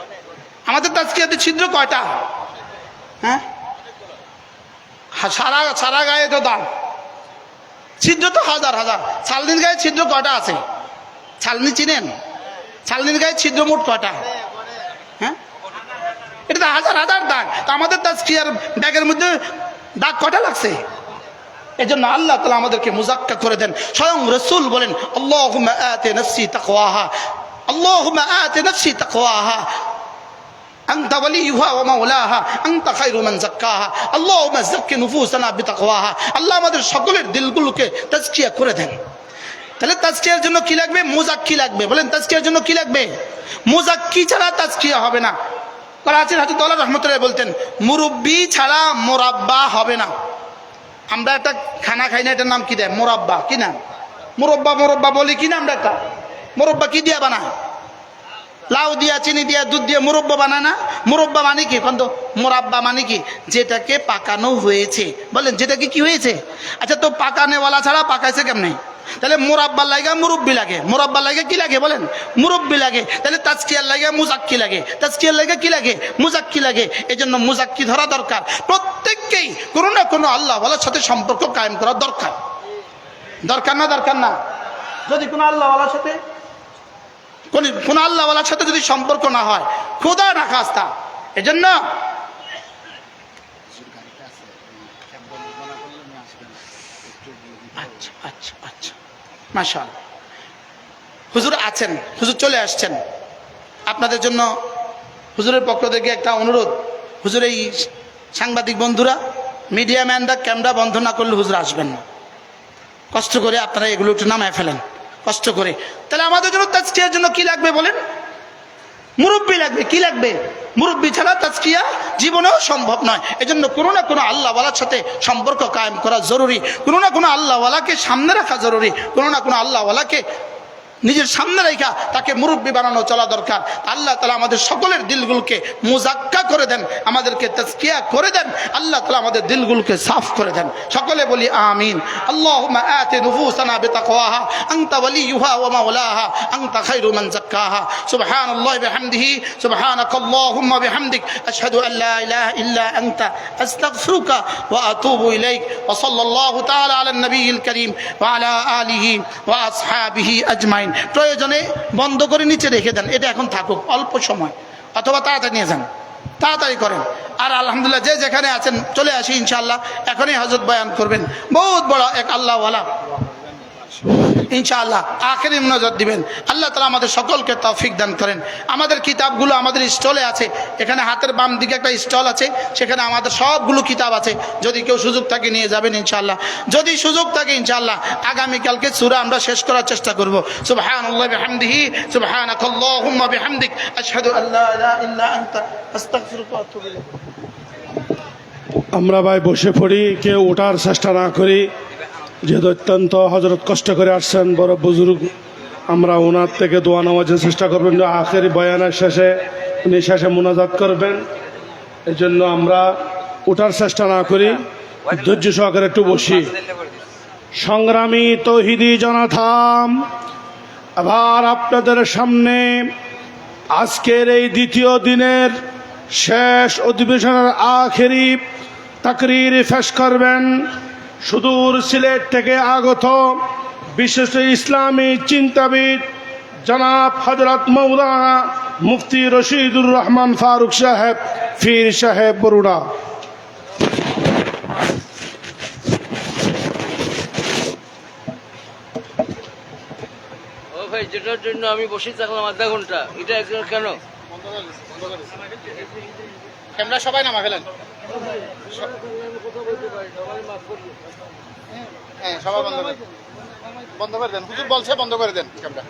আমাদের তাজকিয়াতে ছিদ্র কয়টা? হ্যাঁ, সারা গায়ে তো দাম, ছিদ্র তো হাজার হাজার। ছালনির গায়ে ছিদ্র কয়টা আছে? ছালনি চিনেন? ছালনির গায়ে ছিদ্র মোট কয়টা? হ্যাঁ, এটা তো হাজার হাজার দাগ। তো আমাদের তাজকিয়ার ব্যাগের মধ্যে দাগ কয়টা লাগছে? এজন্য আল্লাহ তাআলা আমাদেরকে মুজাক্কা করে দেন। স্বয়ং রাসূল বলেন আল্লাহুম্মা আতি নাফসি তাকওয়াহা, আল্লাহুম্মা আতি নাফসি তাকওয়াহা আনতা ওয়ালিয়ুহা ওয়া মাওলাহা আনতা খায়রু মান যাক্কাহা, আল্লাহুম্মা যাক্কি নুফুসানা বিতাকওয়াহা। আল্লাহ আমাদের সকলের দিলগুলোকে তাজকিয়া করে দেন। তাহলে তাজকিয়ার জন্য কি লাগবে? মুজাক্কি লাগবে। বলেন তাজকিয়ার জন্য কি লাগবে? মুজাক্কি ছাড়া তাজকিয়া হবে না। করাচির হযরত আল্লাহ রাহমাতুল্লাহ বলতেন, মুরব্বি ছাড়া মোরাব্বা হবে না। আমরা একটা খানা খাই না, এটার নাম কি দেয়? মোরাব্বা। কি নাম? মোরব্বা। মোরব্বা বলি কি না আমরা? একটা মোরব্বা কি দিয়া বানায়? লাউ দিয়া, চিনি দিয়া, দুধ দিয়া মুরব্বা বানায় না? মুরব্বা মানে কি? কিন্তু মোরাব্বা মানে কি? যেটাকে পাকানো হয়েছে। বলেন যেটাকে কি হয়েছে? আচ্ছা, তো পাকানেওয়ালা ছাড়া পাকাইছে কেমনে? তাহলে মোরাব্বার লাগে মুরব্বি লাগে। মোরাব্বার লাগে কি লাগে? বলেন মুরব্বি লাগে। তাহলে তাজকিয়ার লাগে মুজাক্কি লাগে। তাজকিয়ার লাগে কি লাগে? মুজাক্কি লাগে। এই জন্য মুজাক্কি ধরা দরকার। প্রত্যেককেই কোনো না কোনো আল্লাহ ওয়ালার সাথে সম্পর্ক কায়েম করা দরকার। দরকার না? দরকার না? যদি কোনো আল্লাহ ওয়ালার সাথে কোন আল্লাহওয়ালার সাথে যদি সম্পর্ক না হয়, খোদা না খাস্তা। এজন্য আচ্ছা আচ্ছা আচ্ছা, মাশাআল্লাহ, হুজুর আছেন, হুজুর চলে আসছেন। আপনাদের জন্য হুজুরের পক্ষ থেকে একটা অনুরোধ, হুজুর এই সাংবাদিক বন্ধুরা, মিডিয়া ম্যানরা ক্যামেরা বন্ধ না করলে হুজুর আসবেন না। কষ্ট করে আপনারা এগুলো একটু নামায় ফেলেন, কষ্ট করে। তাহলে আমাদের জন্য তাজকিয়ার জন্য কি লাগবে বলেন? মুরব্বি লাগবে। কি লাগবে? মুরব্বি ছাড়া তাজকিয়া জীবনেও সম্ভব নয়। এজন্য কোনো না কোনো আল্লাহওয়ালার সাথে সম্পর্ক কায়েম করা জরুরি। কোনো না কোনো আল্লাহওয়ালাকে সামনে রাখা জরুরি। কোনো না কোনো আল্লাহওয়ালাকে নিজের সামনে রেখা তাকে মুরব্বি বানানো চলা দরকার। আল্লাহ তাআলা আমাদের সকলের দিলগুলোকে মুজাক্কা করে দেন, আমাদেরকে তাজকিয়া করে দেন। আল্লাহ তাআলা আমাদের দিলগুলোকে সাফ করে দেন। সকলে বলি আমিন। আল্লাহুম্মা আতি নুফুসানা বিতাকওয়াহা আনতা ওয়ালিয়ুহা ওয়া মাওলাহা আনতা খায়রু মান যাক্কাহা। সুবহানাল্লাহি বিহামদিহি সুবহানাকাল্লাহুম্মা বিহামদিক আশহাদু আল লা ইলাহা ইল্লা আনতা আস্তাগফিরুকা ওয়া আতুবু ইলাইক। ওয়া সাল্লাল্লাহু তাআলা আলা নবিয়িল কারীম ওয়া আলা আলিহি ওয়া আসহাবিহি আজমাইন। প্রয়োজনে বন্ধ করে নিচে রেখে দেন, এটা এখন থাকুক অল্প সময়, অথবা তাড়াতাড়ি নিয়ে যান, তাড়াতাড়ি করেন। আর আলহামদুলিল্লাহ যে যেখানে আছেন চলে আসি ইনশাআল্লাহ। এখনই হযরত বয়ান করবেন, বহুত বড় এক আল্লাহওয়ালা ইনশাআল্লাহ আখেরি মুনাজাত দিবেন। আল্লাহ তাআলা আমাদের সকলকে তৌফিক দান করেন। আমাদের কিতাবগুলো আমাদের স্টলে আছে, এখানে হাতের বাম দিকে একটা স্টল আছে, সেখানে আমাদের সবগুলো কিতাব আছে। যদি কেউ সুযোগ থাকে নিয়ে যাবেন ইনশাআল্লাহ। যদি সুযোগ থাকে ইনশাআল্লাহ আগামীকালকে সূরা আমরা শেষ করার চেষ্টা করব। সুবহানাল্লাহি বিহামদিহি সুবহানাকাল্লাহুম্মা বিহামদিক আশহাদু আল্লা ইলাহা ইল্লা আনতা আস্তাগফিরুকা ওয়া আতুবু ইলাইক। আমরা ভাই বসে পড়ি, কেউ ওঠার চেষ্টা না করি, যেহেতু অত্যন্ত হজরত কষ্ট করে আসছেন, বড় বুজুর্গ। আমরা ওনার থেকে দোয়া নামাজের চেষ্টা করবেন, আখেরি বয়ানের শেষে উনি শেষে মুনাজাত করবেন। এই জন্য আমরা ওঠার চেষ্টা না করি, ধৈর্য সহকারে একটু বসি। সংগ্রামী তৌহিদি জনতাম, আবার আপনাদের সামনে আজকের এই দ্বিতীয় দিনের শেষ অধিবেশনের আখেরি তাকরীর পেশ করবেন সুদূর সিলেট থেকে আগত বিশিষ্ট ইসলামী চিন্তাবিদ জনাব হযরত মাওলানা মুফতি রশিদুর রহমান ফারুক সাহেব, পীর সাহেব বরুড়া। ও ভাই, যেটার জন্য আমি বসে থাকলাম আধা ঘন্টা, এটা একজন কেন? ক্যামেরা সবাই নামা ফেলেন, হ্যাঁ সবাই বন্ধ করে দেন। হুজুর বলছে বন্ধ করে দেন ক্যামেরা।